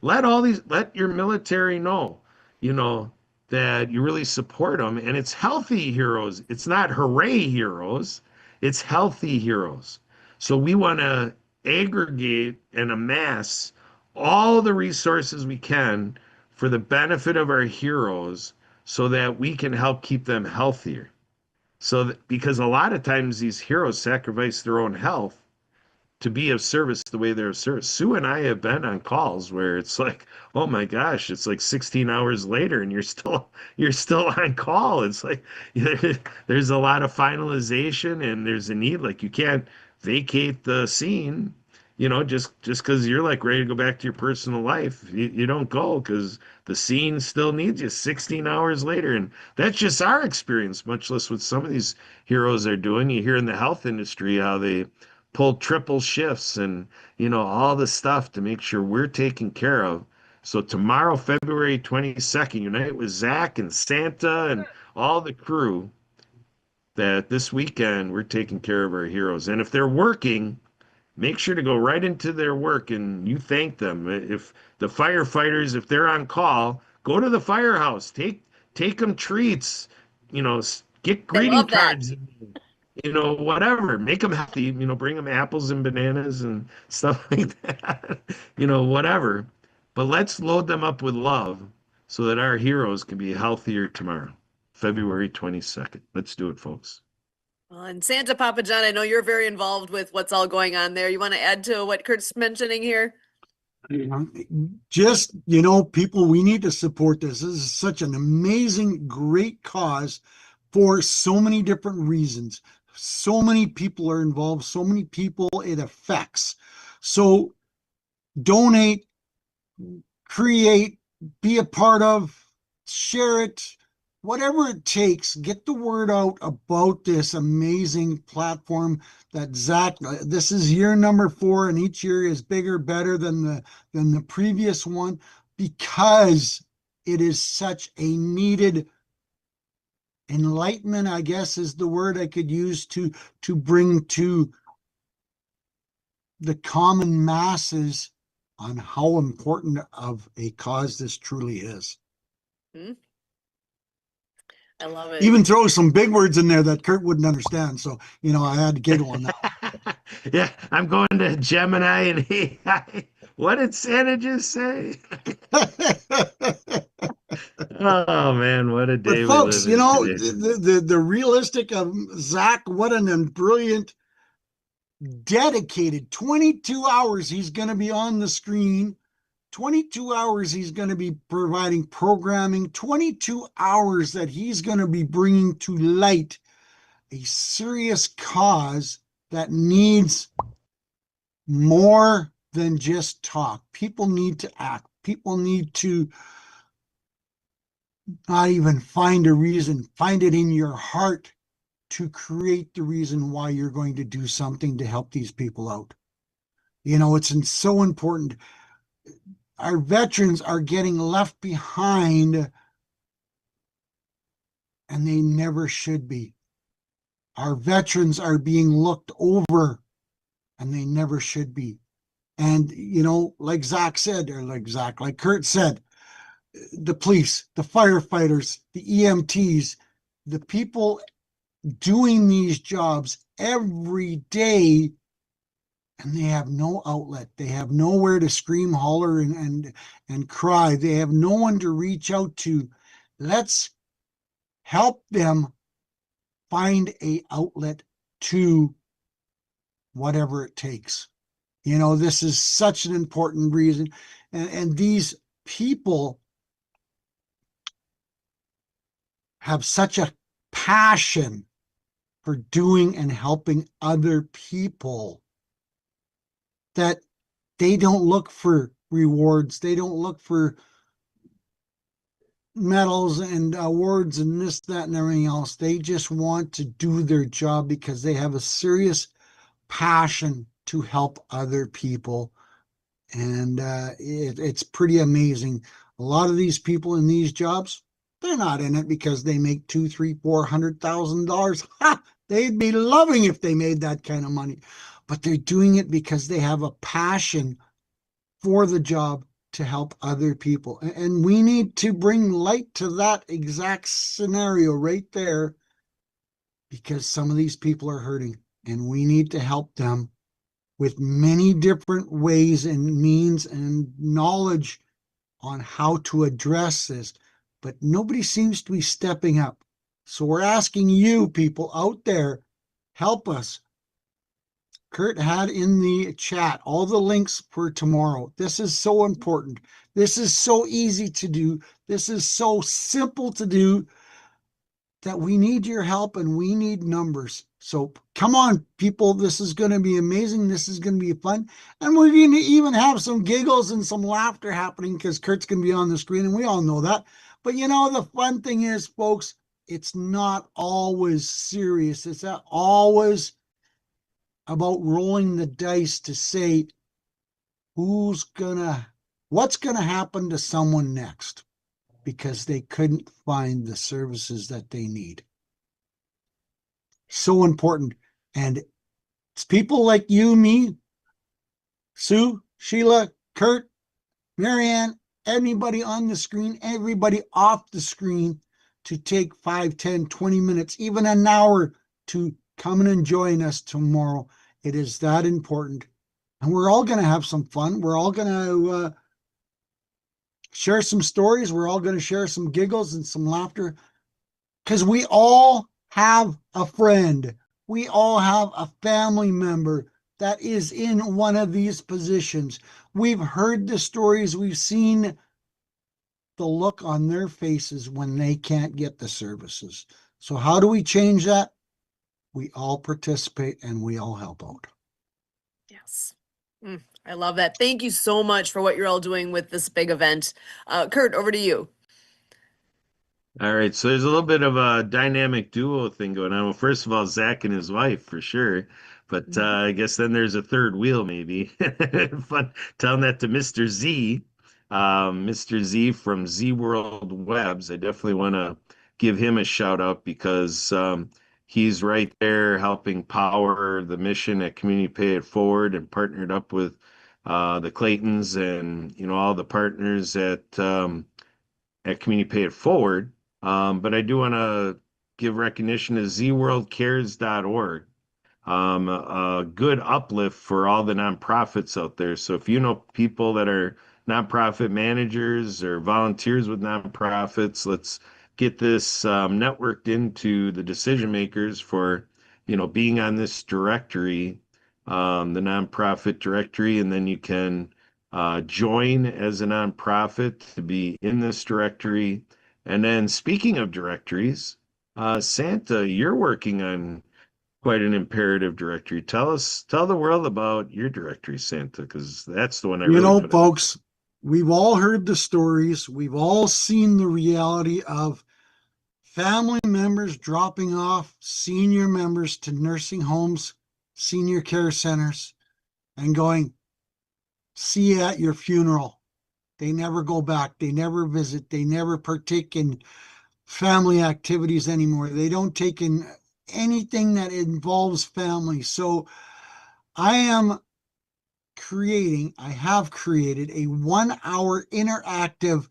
Let your military know, you know, that you really support them, and it's healthy heroes. It's not hooray heroes. It's healthy heroes. So we want to aggregate and amass all the resources we can for the benefit of our heroes so that we can help keep them healthier. Because a lot of times these heroes sacrifice their own health to be of service the way they're of service. Sue and I have been on calls where it's like, oh my gosh, it's like 16 hours later and you're still on call. It's like there's a lot of finalization and there's a need. Like you can't vacate the scene, just because you're like ready to go back to your personal life. You don't go because the scene still needs you 16 hours later. And that's just our experience, much less what some of these heroes are doing. You hear in the health industry how they pull triple shifts and all the stuff to make sure we're taken care of. So tomorrow, February 22nd, unite with Zach and Santa and all the crew that this weekend we're taking care of our heroes. And if they're working, make sure to go right into their work and you thank them. If the firefighters, if they're on call, go to the firehouse, take them treats, get I greeting love that. cards, whatever, make them healthy, bring them apples and bananas and stuff like that, whatever. But let's load them up with love so that our heroes can be healthier tomorrow, February 22nd. Let's do it, folks. Well, and Santa Papa John, I know you're very involved with what's all going on there. You want to add to what Kurt's mentioning here? Just, people, we need to support this. This is such an amazing, great cause for so many different reasons. So many people are involved, so many people it affects. So donate, create, be a part of, share it, whatever it takes, get the word out about this amazing platform that Zach, this is year number 4, and each year is bigger, better than the previous one, because it is such a needed enlightenment, I guess is the word I could use to bring to the common masses on how important of a cause this truly is. I love it. Even throw some big words in there that Kurt wouldn't understand. So, I had to giggle on that. Yeah, I'm going to Gemini and AI. What did Santa just say? Oh man, what a day But we folks, live in today. the realistic of Zach, what an brilliant, dedicated 22 hours he's going to be on the screen. 22 hours he's going to be providing programming, 22 hours that he's going to be bringing to light a serious cause that needs more than just talk. People need to act. People need to not even find a reason, find it in your heart to create the reason why you're going to do something to help these people out. It's so important. Our veterans are getting left behind, and they never should be. Our veterans are being looked over, and they never should be. And, like like Kurt said, the police, the firefighters, the EMTs, the people doing these jobs every day, and they have no outlet. They have nowhere to scream, holler, and cry. They have no one to reach out to. Let's help them find a outlet to whatever it takes. This is such an important reason. And these people have such a passion for doing and helping other people that they don't look for rewards. They don't look for medals and awards and this, that, and everything else. They just want to do their job because they have a serious passion to help other people. And it's pretty amazing. A lot of these people in these jobs, They're not in it because they make $200,000, $300,000, $400,000. Ha! They'd be loving if they made that kind of money. But they're doing it because they have a passion for the job to help other people. And we need to bring light to that exact scenario right there, because some of these people are hurting and we need to help them with many different ways and means and knowledge on how to address this. But nobody seems to be stepping up. So we're asking you people out there, help us. Kurt had in the chat all the links for tomorrow. This is so important. This is so easy to do. This is so simple to do that we need your help and we need numbers. So come on, people. This is going to be amazing. This is going to be fun. And we're going to even have some giggles and some laughter happening because Kurt's going to be on the screen and we all know that. But you know, the fun thing is, folks, it's not always serious. It's not always about rolling the dice to say what's going to happen to someone next because they couldn't find the services that they need. So important. And it's people like you, me, Sue, Sheila, Kurt, Marianne, anybody on the screen, everybody off the screen to take 5, 10, 20 minutes, even an hour to come and join us tomorrow. It is that important. And we're all going to have some fun. We're all going to share some stories. We're all going to share some giggles and some laughter because we all have a friend. We all have a family member that is in one of these positions. We've heard the stories. We've seen the look on their faces when they can't get the services. So how do we change that? We all participate and we all help out. Yes. I love that. Thank you so much for what you're all doing with this big event. Kurt, over to you. All right, so there's a little bit of a dynamic duo thing going on. Well, first of all, Zach and his wife for sure, but I guess then there's a third wheel maybe. Fun telling that to Mr. Z, Mr. Z from Z World Webs. I definitely want to give him a shout out because he's right there helping power the mission at Community Pay It Forward and partnered up with the Claytons and all the partners at Community Pay It Forward. But I do want to give recognition to zworldcares.org. A good uplift for all the nonprofits out there. So if you know people that are nonprofit managers or volunteers with nonprofits, let's get this networked into the decision makers for, being on this directory, the nonprofit directory, and then you can join as a nonprofit to be in this directory. And then speaking of directories, Santa, you're working on quite an imperative directory. Tell the world about your directory, Santa, because that's the one I really put folks, we've all heard the stories. We've all seen the reality of family members dropping off senior members to nursing homes, senior care centers, and going, see you at your funeral. They never go back. They never visit. They never partake in family activities anymore. They don't take in anything that involves family. So I have created a 1-hour interactive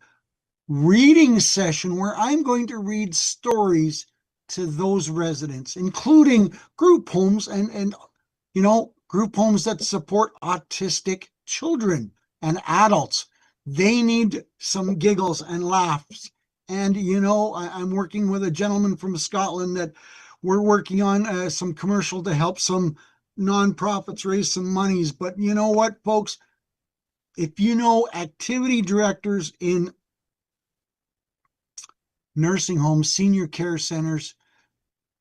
reading session where I'm going to read stories to those residents, including group homes and group homes that support autistic children and adults. They need some giggles and laughs. And, I'm working with a gentleman from Scotland that we're working on some commercial to help some nonprofits raise some monies. But you know what, folks? If you know activity directors in nursing homes, senior care centers,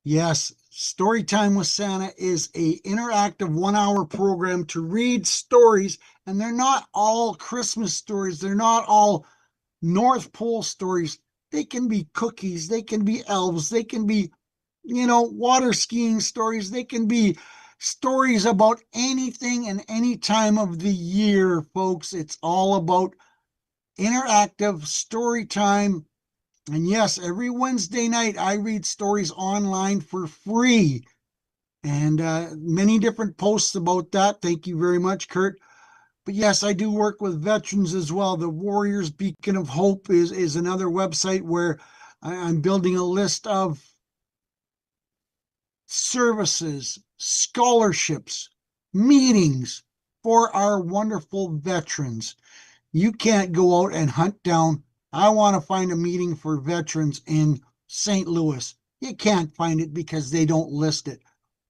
yes, Storytime with Santa is a interactive 1-hour program to read stories, and they're not all Christmas stories. They're not all North Pole stories. They can be cookies. They can be elves. They can be, water skiing stories. They can be stories about anything and any time of the year, folks. It's all about interactive story time And yes, every Wednesday night I read stories online for free, and many different posts about that. Thank you very much, Kurt. But yes, I do work with veterans as well. The Warriors Beacon of Hope is another website where I'm building a list of services, scholarships, meetings for our wonderful veterans. You can't go out and hunt down, I want to find a meeting for veterans in St. Louis. You can't find it because they don't list it.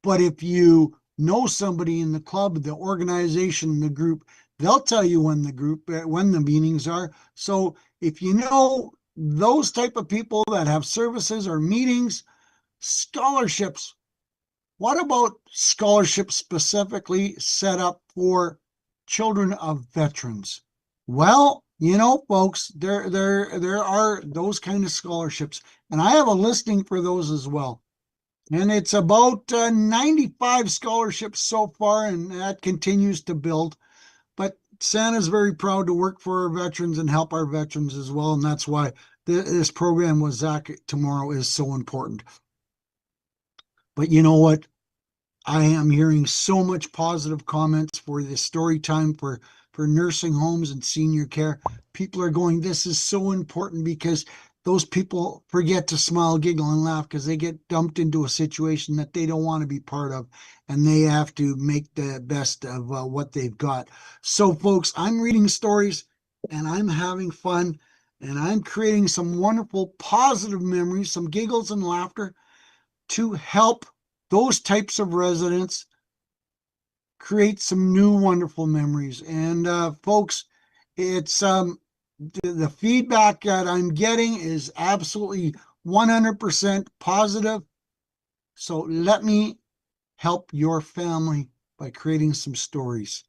But if you know somebody in the club, the organization, the group, they'll tell you when the meetings are. So if you know those type of people that have services or meetings, scholarships, what about scholarships specifically set up for children of veterans? Well, folks, there are those kind of scholarships, and I have a listing for those as well. And it's about 95 scholarships so far, and that continues to build. But Santa's very proud to work for our veterans and help our veterans as well, and that's why this program with Zach tomorrow is so important. But you know what? I am hearing so much positive comments for the story time for nursing homes and senior care. People are going, this is so important because those people forget to smile, giggle, and laugh because they get dumped into a situation that they don't want to be part of, and they have to make the best of what they've got. So, folks, I'm reading stories and I'm having fun and I'm creating some wonderful positive memories, some giggles and laughter to help those types of residents create some new wonderful memories. And folks, it's the feedback that I'm getting is absolutely 100% positive. So let me help your family by creating some stories.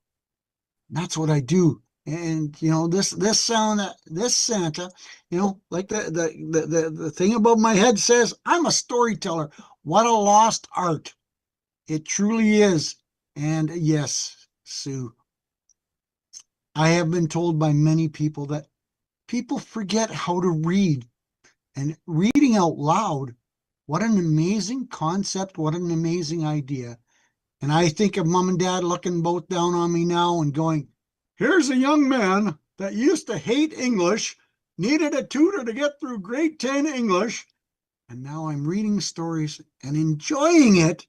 That's what I do. And this Santa, like the thing above my head says, I'm a storyteller. What a lost art. It truly is. And yes, Sue, I have been told by many people that people forget how to read, and reading out loud. What an amazing concept. What an amazing idea. And I think of mom and dad looking both down on me now and going, here's a young man that used to hate English, needed a tutor to get through grade 10 English, and now I'm reading stories and enjoying it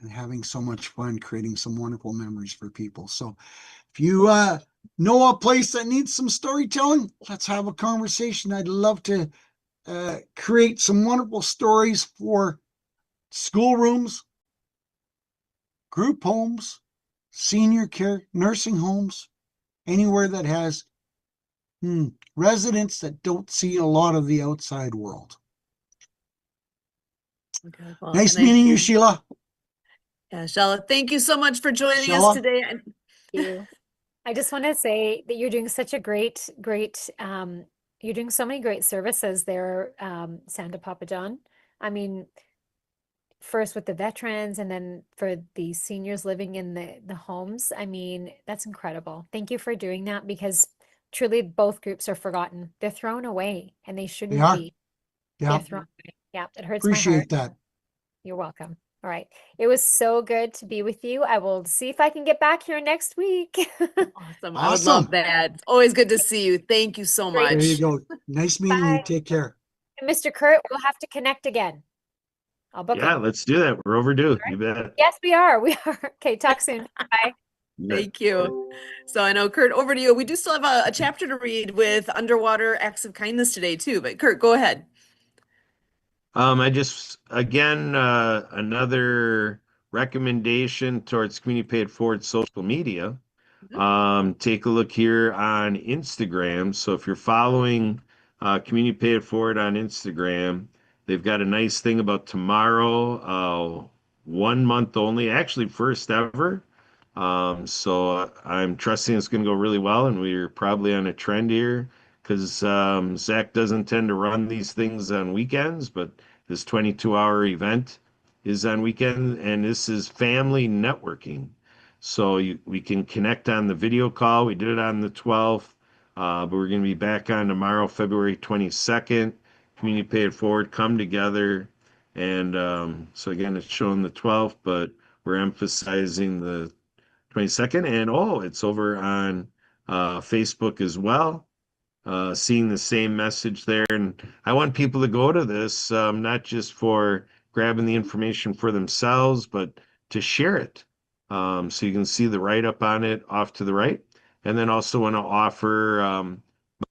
and having so much fun creating some wonderful memories for people. So if you know a place that needs some storytelling, let's have a conversation. I'd love to create some wonderful stories for schoolrooms, group homes, senior care, nursing homes, anywhere that has residents that don't see a lot of the outside world. Okay, well, Nice meeting you, Sheila. Yeah, Sheila, thank you so much for joining Sheila? us today. Thank you. I just want to say that you're doing such a great, you're doing so many great services there, Santa Papa John. I mean, first with the veterans and then for the seniors living in the homes. I mean, that's incredible. Thank you for doing that because truly both groups are forgotten. They're thrown away and they They shouldn't are. be. Yeah. They're thrown away. Yeah, it hurts my heart. Appreciate that. You're welcome. All right. It was so good to be with you. I will see if I can get back here next week. Awesome. I would love Awesome. that. It's always good to see you. Thank you so Great. much. There you go. Nice meeting you. Bye. Take care. And Mr. Kurt, we'll have to connect again. I'll book Yeah, it. let's do that. We're overdue. You bet. Yes, we are. We are. Okay, talk soon. Bye. You bet. Thank you. So I know, Kurt, over to you. We do still have a chapter to read with underwater acts of kindness today, too. But Kurt, go ahead. I just, again, another recommendation towards community paid forward social media. Take a look here on Instagram. So if you're following community paid forward on Instagram, they've got a nice thing about tomorrow, 1 month only, actually first ever. So I'm trusting it's going to go really well, and we're probably on a trend here because Zach doesn't tend to run these things on weekends, but this 22-hour event is on weekend, and this is family networking. So we can connect on the video call. We did it on the 12th, but we're going to be back on tomorrow, February 22nd, Community Pay It Forward come together. And so again, it's showing the 12th, but we're emphasizing the 22nd. And it's over on Facebook as well. Seeing the same message there. And I want people to go to this, not just for grabbing the information for themselves, but to share it. So you can see the write-up on it off to the right. And then also want to offer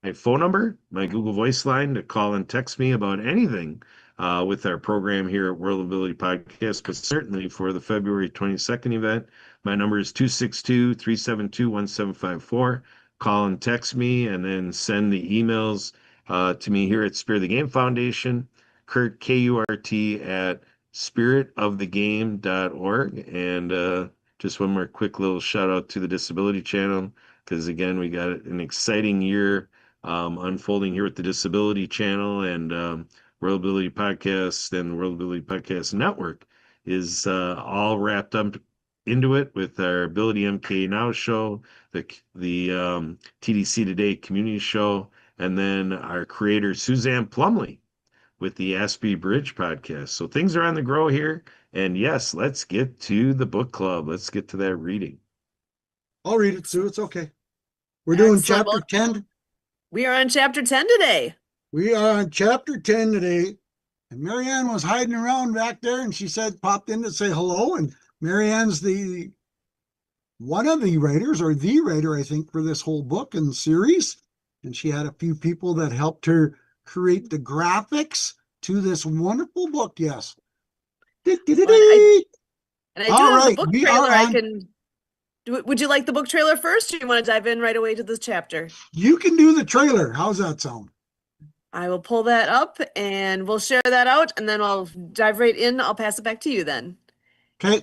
my phone number, my Google Voice line, to call and text me about anything with our program here at World Ability Podcast, but certainly for the February 22nd event, my number is 262-372-1754. Call and text me, and then send the emails to me here at Spirit of the Game Foundation, Kurt, K-U-R-T, at spiritofthegame.org. And just one more quick little shout out to the Disability Channel, because again, we got an exciting year unfolding here with the Disability Channel, and World Ability Podcast and the World Ability Podcast Network is all wrapped up into it with our Ability MK Now show, the TDC Today community show, and then our creator Suzanne Plumley with the Aspie Bridge podcast. So things are on the grow here. And yes, let's get to the book club. Let's get to that reading. I'll read it, Sue. It's okay. We're doing Excellent. chapter 10. We are on chapter 10 today. We are on chapter 10 today. And Marianne was hiding around back there, and she popped in to say hello. And Marianne's one of the writers, or the writer, I think, for this whole book and series. And she had a few people that helped her create the graphics to this wonderful book. Yes. And I do have the book we trailer. are Would you like the book trailer first, or do you want to dive in right away to this chapter? You can do the trailer. How's that sound? I will pull that up and we'll share that out, and then I'll dive right in. I'll pass it back to you then. Okay.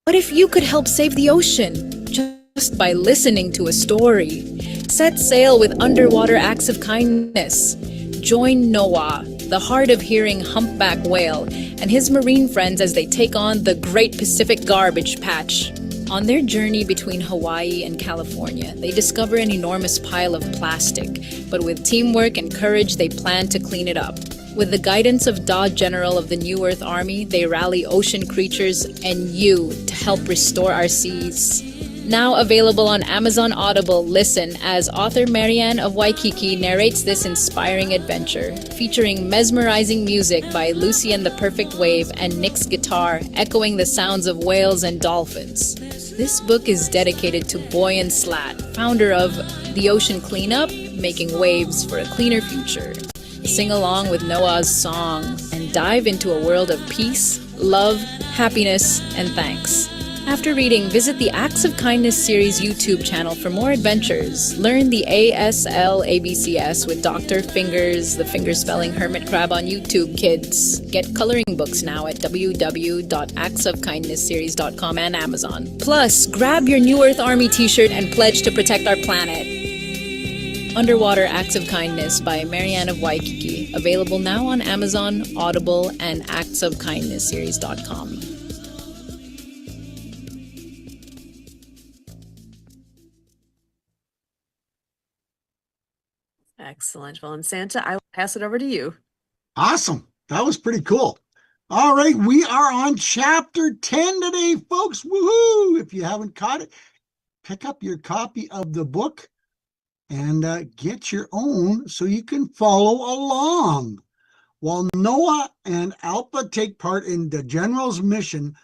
What if you could help save the ocean just by listening to a story? Set sail with underwater acts of kindness. Join Noah, the hard-of-hearing humpback whale, and his marine friends as they take on the Great Pacific Garbage Patch. On their journey between Hawaii and California, they discover an enormous pile of plastic, but with teamwork and courage, they plan to clean it up. With the guidance of Dod General of the New Earth Army, they rally ocean creatures and you to help restore our seas. Now available on Amazon Audible, listen as author Marianne of Waikiki narrates this inspiring adventure, featuring mesmerizing music by Lucy and the Perfect Wave and Nick's guitar, echoing the sounds of whales and dolphins. This book is dedicated to Boy and Slat, founder of The Ocean Cleanup, making waves for a cleaner future. Sing along with Noah's song and dive into a world of peace, love, happiness, and thanks. After reading, visit the Acts of Kindness series YouTube channel for more adventures. Learn the ASL ABCS with Dr. Fingers, the fingerspelling hermit crab on YouTube, kids. Get coloring books now at www.actsofkindnessseries.com and Amazon. Plus, grab your New Earth Army t-shirt and pledge to protect our planet. Underwater Acts of Kindness by Marianne of Waikiki. Available now on Amazon, Audible, and actsofkindnessseries.com. Excellent. Well, and Santa, I will pass it over to you. Awesome. That was pretty cool. All right. We are on chapter 10 today, folks. Woohoo! If you haven't caught it, pick up your copy of the book and get your own so you can follow along. While Noah and Alpha take part in the General's mission,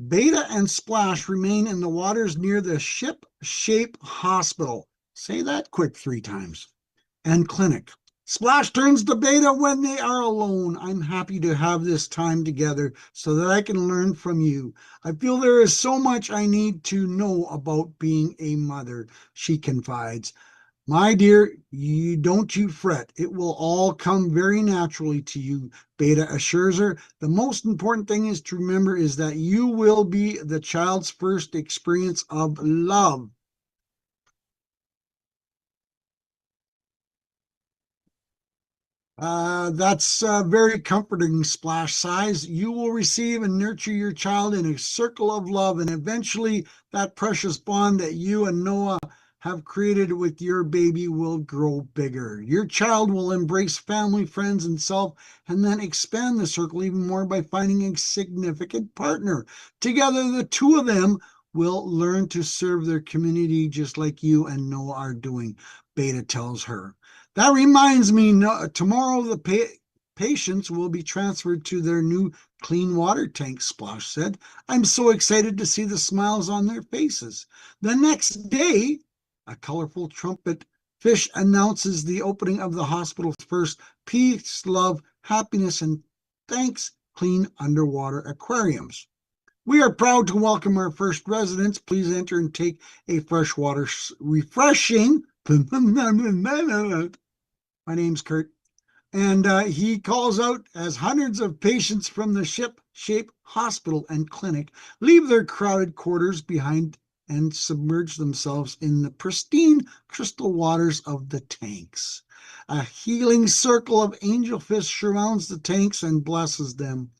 Beta and Splash remain in the waters near the Ship-Shape Hospital. Say that quick 3 times. And clinic. Splash turns to Beta when they are alone. I'm happy to have this time together so that I can learn from you. I feel there is so much I need to know about being a mother, she confides. My dear, don't you fret. It will all come very naturally to you, Beta assures her. The most important thing is to remember is that you will be the child's first experience of love. That's very comforting, Splash sighs. You will receive and nurture your child in a circle of love, and eventually that precious bond that you and Noah have created with your baby will grow bigger. Your child will embrace family, friends, and self, and then expand the circle even more by finding a significant partner. Together, the two of them will learn to serve their community just like you and Noah are doing, Beta tells her. That reminds me, tomorrow the patients will be transferred to their new clean water tank, Splash said. I'm so excited to see the smiles on their faces. The next day, a colorful trumpet fish announces the opening of the hospital's first peace, love, happiness, and thanks clean underwater aquariums. We are proud to welcome our first residents. Please enter and take a freshwater refreshing. My name's Kurt. And he calls out as hundreds of patients from the ship-shaped hospital and clinic leave their crowded quarters behind and submerge themselves in the pristine crystal waters of the tanks. A healing circle of angelfish surrounds the tanks and blesses them.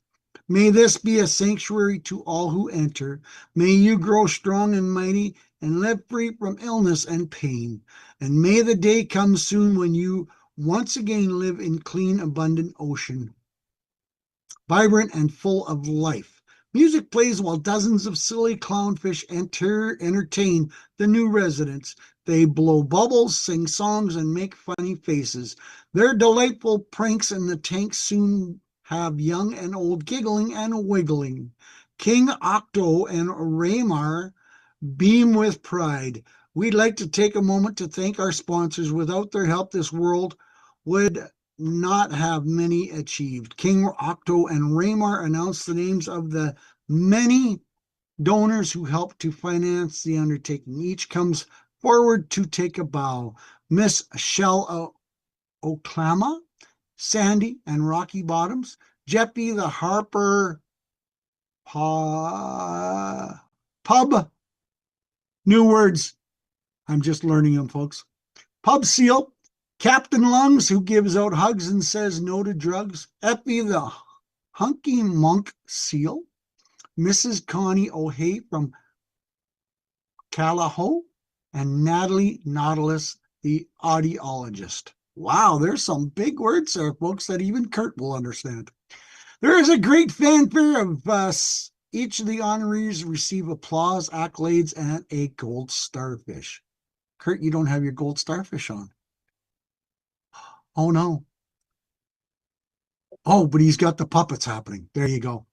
May this be a sanctuary to all who enter. May you grow strong and mighty and live free from illness and pain. And may the day come soon when you once again live in clean, abundant ocean, vibrant and full of life. Music plays while dozens of silly clownfish entertain the new residents. They blow bubbles, sing songs, and make funny faces. Their delightful pranks in the tank soon have young and old giggling and wiggling. King Octo and Raymar beam with pride. We'd like to take a moment to thank our sponsors. Without their help, this world would not have many achieved. King Octo and Raymar announced the names of the many donors who helped to finance the undertaking. Each comes forward to take a bow. Miss Shell O'Clama, Sandy and Rocky Bottoms, Jeffy the Harper Pub. New words. I'm just learning them, folks. Pub Seal, Captain Lungs, who gives out hugs and says no to drugs, Effie the Hunky Monk Seal, Mrs. Connie O'Hay from Callahoo, and Natalie Nautilus, the audiologist. Wow, there's some big words there, folks, that even Kurt will understand. There is a great fanfare of each of the honorees receive applause, accolades, and a gold starfish. Kurt, you don't have your gold starfish on. Oh, no. Oh, but he's got the puppets happening. There you go.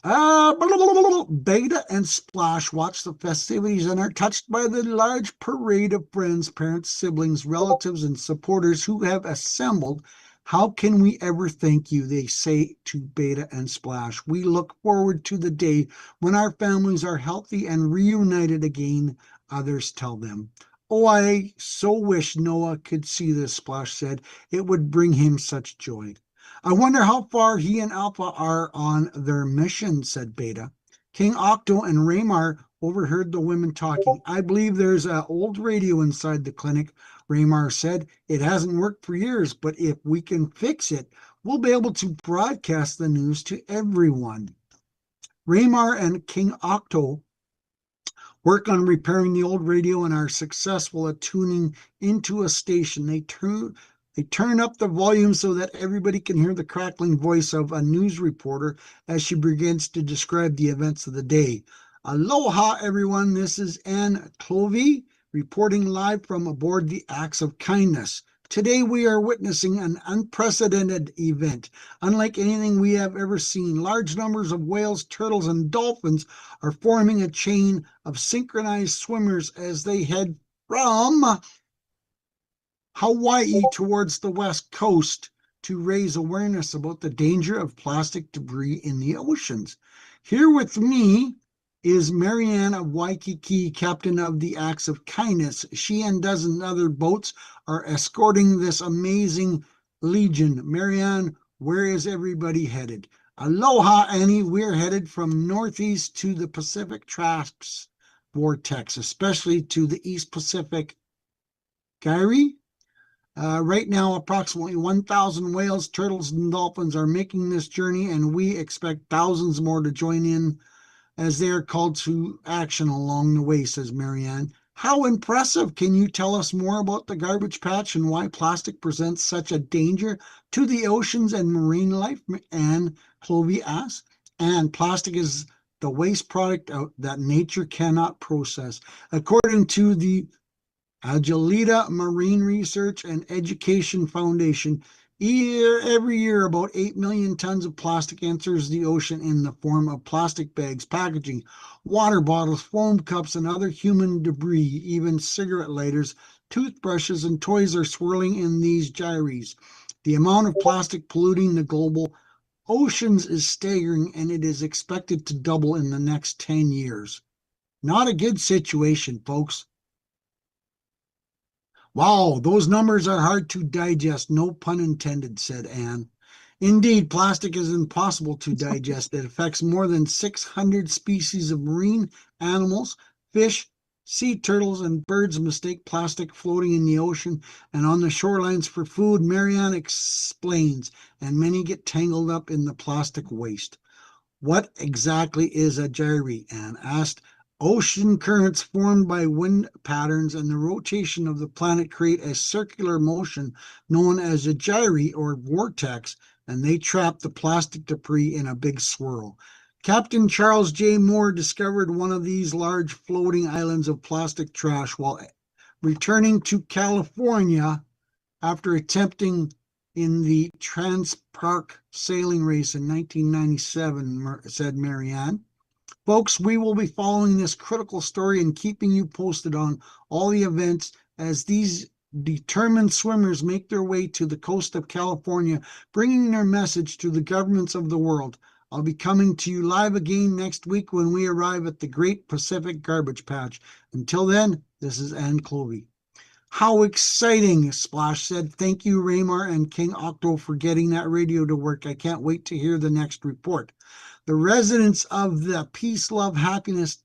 Beta and Splash watch the festivities and are touched by the large parade of friends, parents, siblings, relatives, and supporters who have assembled. How can we ever thank you, they say to Beta and Splash. We look forward to the day when our families are healthy and reunited again, others tell them. Oh, I so wish Noah could see this, Splash said. It would bring him such joy. I wonder how far he and Alpha are on their mission, said Beta. King Octo and Raymar overheard the women talking. I believe there's an old radio inside the clinic, Raymar said. It hasn't worked for years, but if we can fix it, we'll be able to broadcast the news to everyone. Raymar and King Octo work on repairing the old radio and are successful at tuning into a station. They turn up the volume so that everybody can hear the crackling voice of a news reporter as she begins to describe the events of the day. Aloha, everyone. This is Ann Clovey reporting live from aboard the Acts of Kindness. Today we are witnessing an unprecedented event. Unlike anything we have ever seen, large numbers of whales, turtles, and dolphins are forming a chain of synchronized swimmers as they head from Hawaii towards the west coast to raise awareness about the danger of plastic debris in the oceans. Here with me is Marianne of Waikiki, captain of the Acts of Kindness. She and dozen other boats are escorting this amazing legion. Marianne, where is everybody headed? Aloha, Annie. We're headed from northeast to the Pacific Traps vortex, especially to the East Pacific Gyre. Right now, approximately 1,000 whales, turtles, and dolphins are making this journey, and we expect thousands more to join in as they are called to action along the way, says Marianne. How impressive. Can you tell us more about the garbage patch and why plastic presents such a danger to the oceans and marine life? Anne Clovey asked. And plastic is the waste product that nature cannot process. According to the Agilita Marine Research and Education Foundation, every year about 8 million tons of plastic enters the ocean in the form of plastic bags, packaging, water bottles, foam cups, and other human debris. Even cigarette lighters, toothbrushes, and toys are swirling in these gyres. The amount of plastic polluting the global oceans is staggering, and it is expected to double in the next 10 years. Not a good situation, folks. Wow, those numbers are hard to digest, no pun intended, said Anne. Indeed, plastic is impossible to digest. It affects more than 600 species of marine animals, fish, sea turtles, and birds mistake plastic floating in the ocean and on the shorelines for food, Marianne explains, and many get tangled up in the plastic waste. What exactly is a gyre? Anne asked. Ocean currents formed by wind patterns and the rotation of the planet create a circular motion known as a gyre or vortex, and they trap the plastic debris in a big swirl. Captain Charles J. Moore discovered one of these large floating islands of plastic trash while returning to California after attempting in the Transparc sailing race in 1997, said Marianne. Folks, we will be following this critical story and keeping you posted on all the events as these determined swimmers make their way to the coast of California, bringing their message to the governments of the world. I'll be coming to you live again next week when we arrive at the Great Pacific Garbage Patch. Until then, this is Anne Clovey. How exciting, Splash said. Thank you, Raymar and King Octo, for getting that radio to work. I can't wait to hear the next report. The residents of the Peace, Love, Happiness,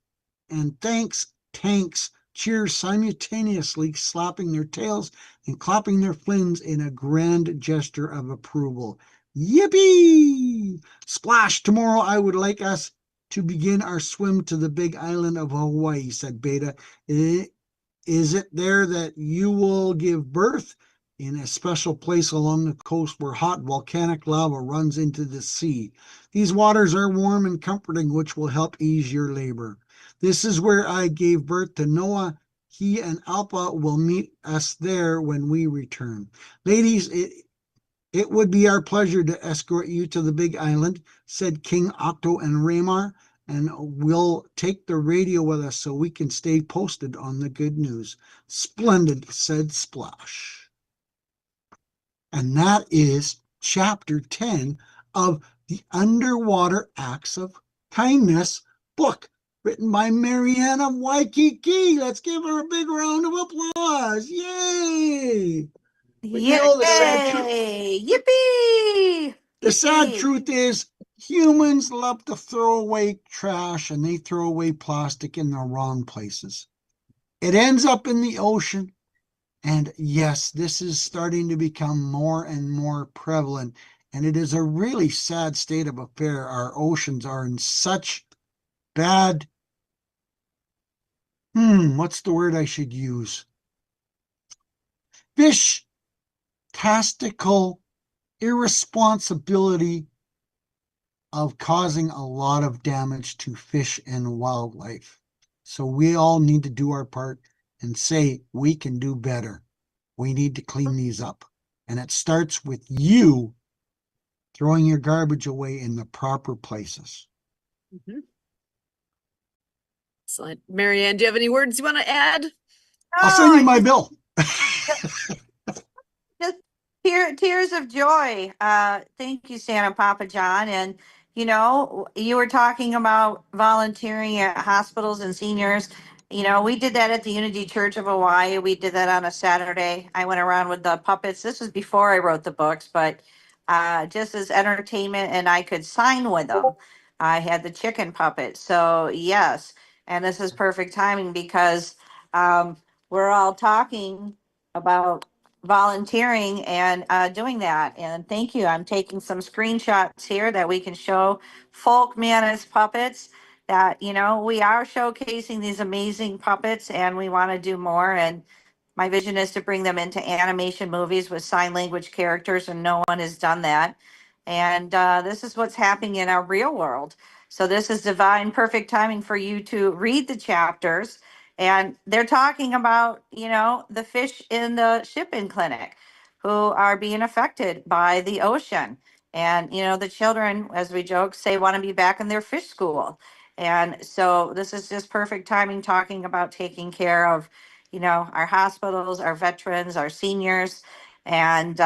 and Thanks tanks cheer simultaneously, slapping their tails and clapping their fins in a grand gesture of approval. Yippee! Splash, tomorrow I would like us to begin our swim to the big island of Hawaii, said Beta. Is it there that you will give birth? In a special place along the coast where hot volcanic lava runs into the sea. These waters are warm and comforting, which will help ease your labor. This is where I gave birth to Noah. He and Alpa will meet us there when we return. Ladies, it would be our pleasure to escort you to the big island, said King Octo and Raymar, and we'll take the radio with us so we can stay posted on the good news. Splendid, said Splash. And that is chapter 10 of the Underwater Acts of Kindness book, written by Marianne of Waikiki. Let's give her a big round of applause. Yay! But you know, Yippee! The sad truth is humans love to throw away trash, and they throw away plastic in the wrong places. It ends up in the ocean. And yes, this is starting to become more and more prevalent. And it is a really sad state of affair. Our oceans are in such bad, what's the word I should use? Fish-tastical irresponsibility of causing a lot of damage to fish and wildlife. So we all need to do our part and say we can do better. We need to clean these up. And it starts with you throwing your garbage away in the proper places. Mm-hmm. Excellent. Marianne, do you have any words you want to add? I'll send you my bill. Just tears of joy. Thank you, Santa Papa John. And, you know, you were talking about volunteering at hospitals and seniors. You know, we did that at the Unity Church of Hawaii. We did that on a Saturday. I went around with the puppets. This was before I wrote the books, but just as entertainment, and I could sign with them. I had the chicken puppet. So, yes. And this is perfect timing because we're all talking about volunteering and doing that. And thank you. I'm taking some screenshots here that we can show folk man as puppets. that, we are showcasing these amazing puppets and we want to do more. And my vision is to bring them into animation movies with sign language characters, and no one has done that. And this is what's happening in our real world. So this is divine, perfect timing for you to read the chapters. And they're talking about, the fish in the shipping clinic who are being affected by the ocean. And, the children, as we joke, say want to be back in their fish school. And so this is just perfect timing talking about taking care of, our hospitals, our veterans, our seniors, and,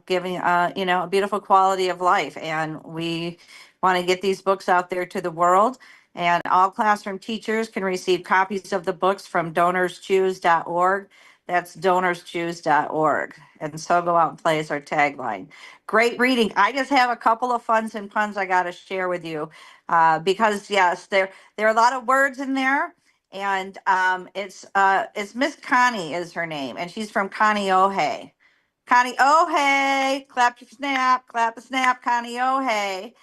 giving, a beautiful quality of life. And we want to get these books out there to the world. And all classroom teachers can receive copies of the books from donorschoose.org. That's donorschoose.org. And so go out and play is our tagline. Great reading. I just have a couple of funs and puns I got to share with you because, yes, there are a lot of words in there. And it's Miss Connie is her name, and she's from Kaneohe. Kaneohe, clap your snap, clap a snap, Kaneohe.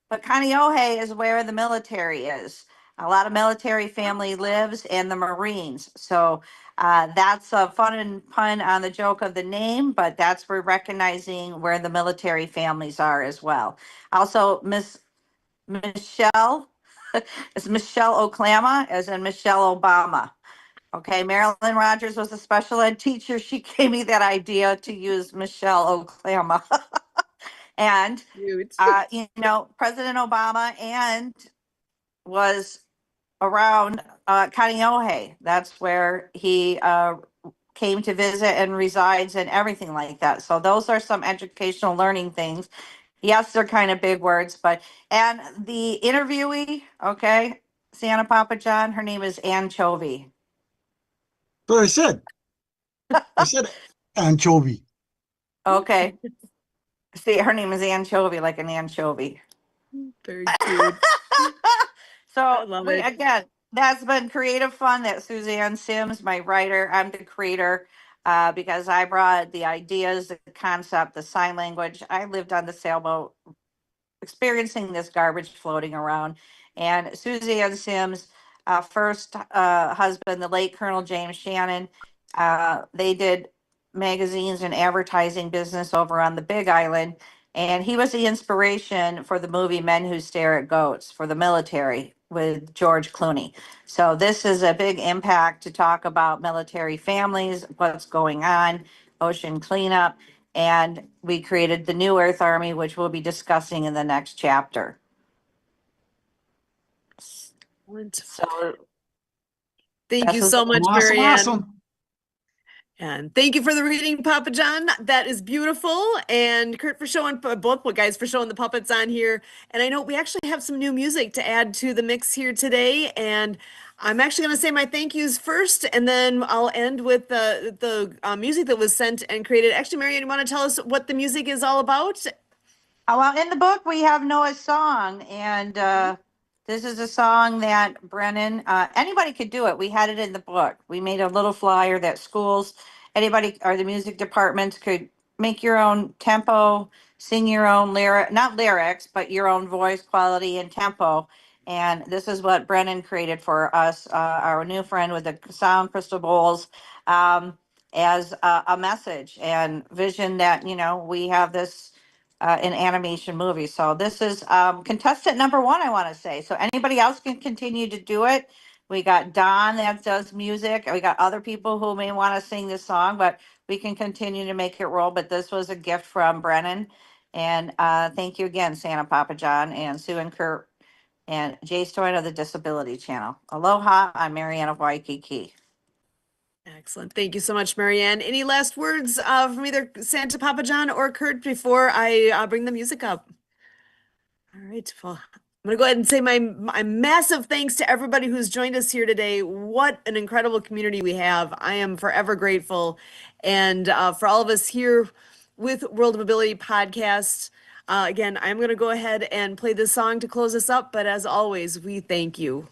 But Kaneohe is where the military is. A lot of military family lives and the Marines. So that's a fun and pun on the joke of the name, but that's we're recognizing where the military families are as well. Also, Miss Michelle, it's Michelle Oklama, as in Michelle Obama. Okay, Marilyn Rogers was a special ed teacher. She gave me that idea to use Michelle Oklama. And Cute. President Obama and was around Kaneohe. That's where he came to visit and resides and everything like that. So those are some educational learning things. Yes, they're kind of big words, and the interviewee, okay, Santa Papa John, her name is Anchovy. So I said anchovy. Okay. See, her name is Anchovy, like an anchovy. Very cute. So love it. again, that's been creative fun. That Suzanne Sims, my writer, I'm the creator because I brought the ideas, the concept, the sign language. I lived on the sailboat experiencing this garbage floating around. And Suzanne Sims' first husband, the late Colonel James Shannon, they did magazines and advertising business over on the Big Island. And he was the inspiration for the movie Men Who Stare at Goats for the military with George Clooney. So this is a big impact to talk about military families, what's going on, ocean cleanup. And we created the new Earth Army, which we'll be discussing in the next chapter. So Thank you that's so much, Awesome, Marianne. awesome. And thank you for the reading, Papa John. That is beautiful. And Kurt for showing, both guys for showing the puppets on here. And I know we actually have some new music to add to the mix here today. And I'm actually going to say my thank yous first, and then I'll end with the music that was sent and created. Actually, Marianne, you want to tell us what the music is all about? well, in the book, we have Noah's song, and this is a song that Brennan, anybody could do it. We had it in the book. We made a little flyer that schools, anybody, or the music departments could make your own tempo, sing your own lyric, not lyrics, but your own voice quality and tempo. And this is what Brennan created for us, our new friend with the sound crystal bowls, as a message and vision that, we have this in animation movies. So this is contestant number one, I want to say. So anybody else can continue to do it. We got Don that does music. We got other people who may want to sing this song, but we can continue to make it roll. But this was a gift from Brennan. And thank you again, Santa Papa John and Sue and Kurt and Jay Stoyan of the Disability Channel. Aloha, I'm Marianne of Waikiki. Excellent. Thank you so much, Marianne. Any last words from either Santa Papa John or Kurt before I bring the music up? All right. Well, I'm going to go ahead and say my massive thanks to everybody who's joined us here today. What an incredible community we have. I am forever grateful. And for all of us here with World of Ability podcast, again, I'm going to go ahead and play this song to close us up. But as always, we thank you.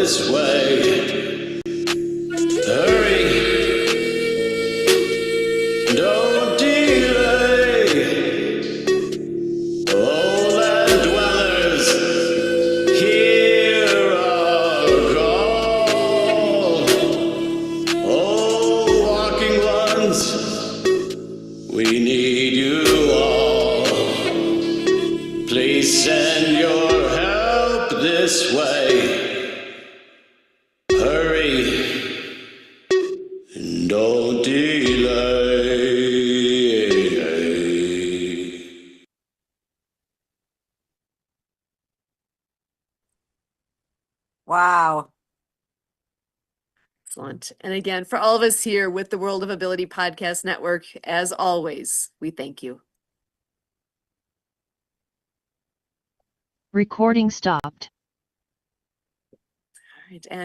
this way. Hurry, don't delay. Oh, land dwellers, hear our call. Oh, walking ones, we need you all. Please send your help this way. Hurry, and don't delay. Wow. Excellent. And again, for all of us here with the World of Ability Podcast Network, as always, we thank you. Recording stopped. All right. And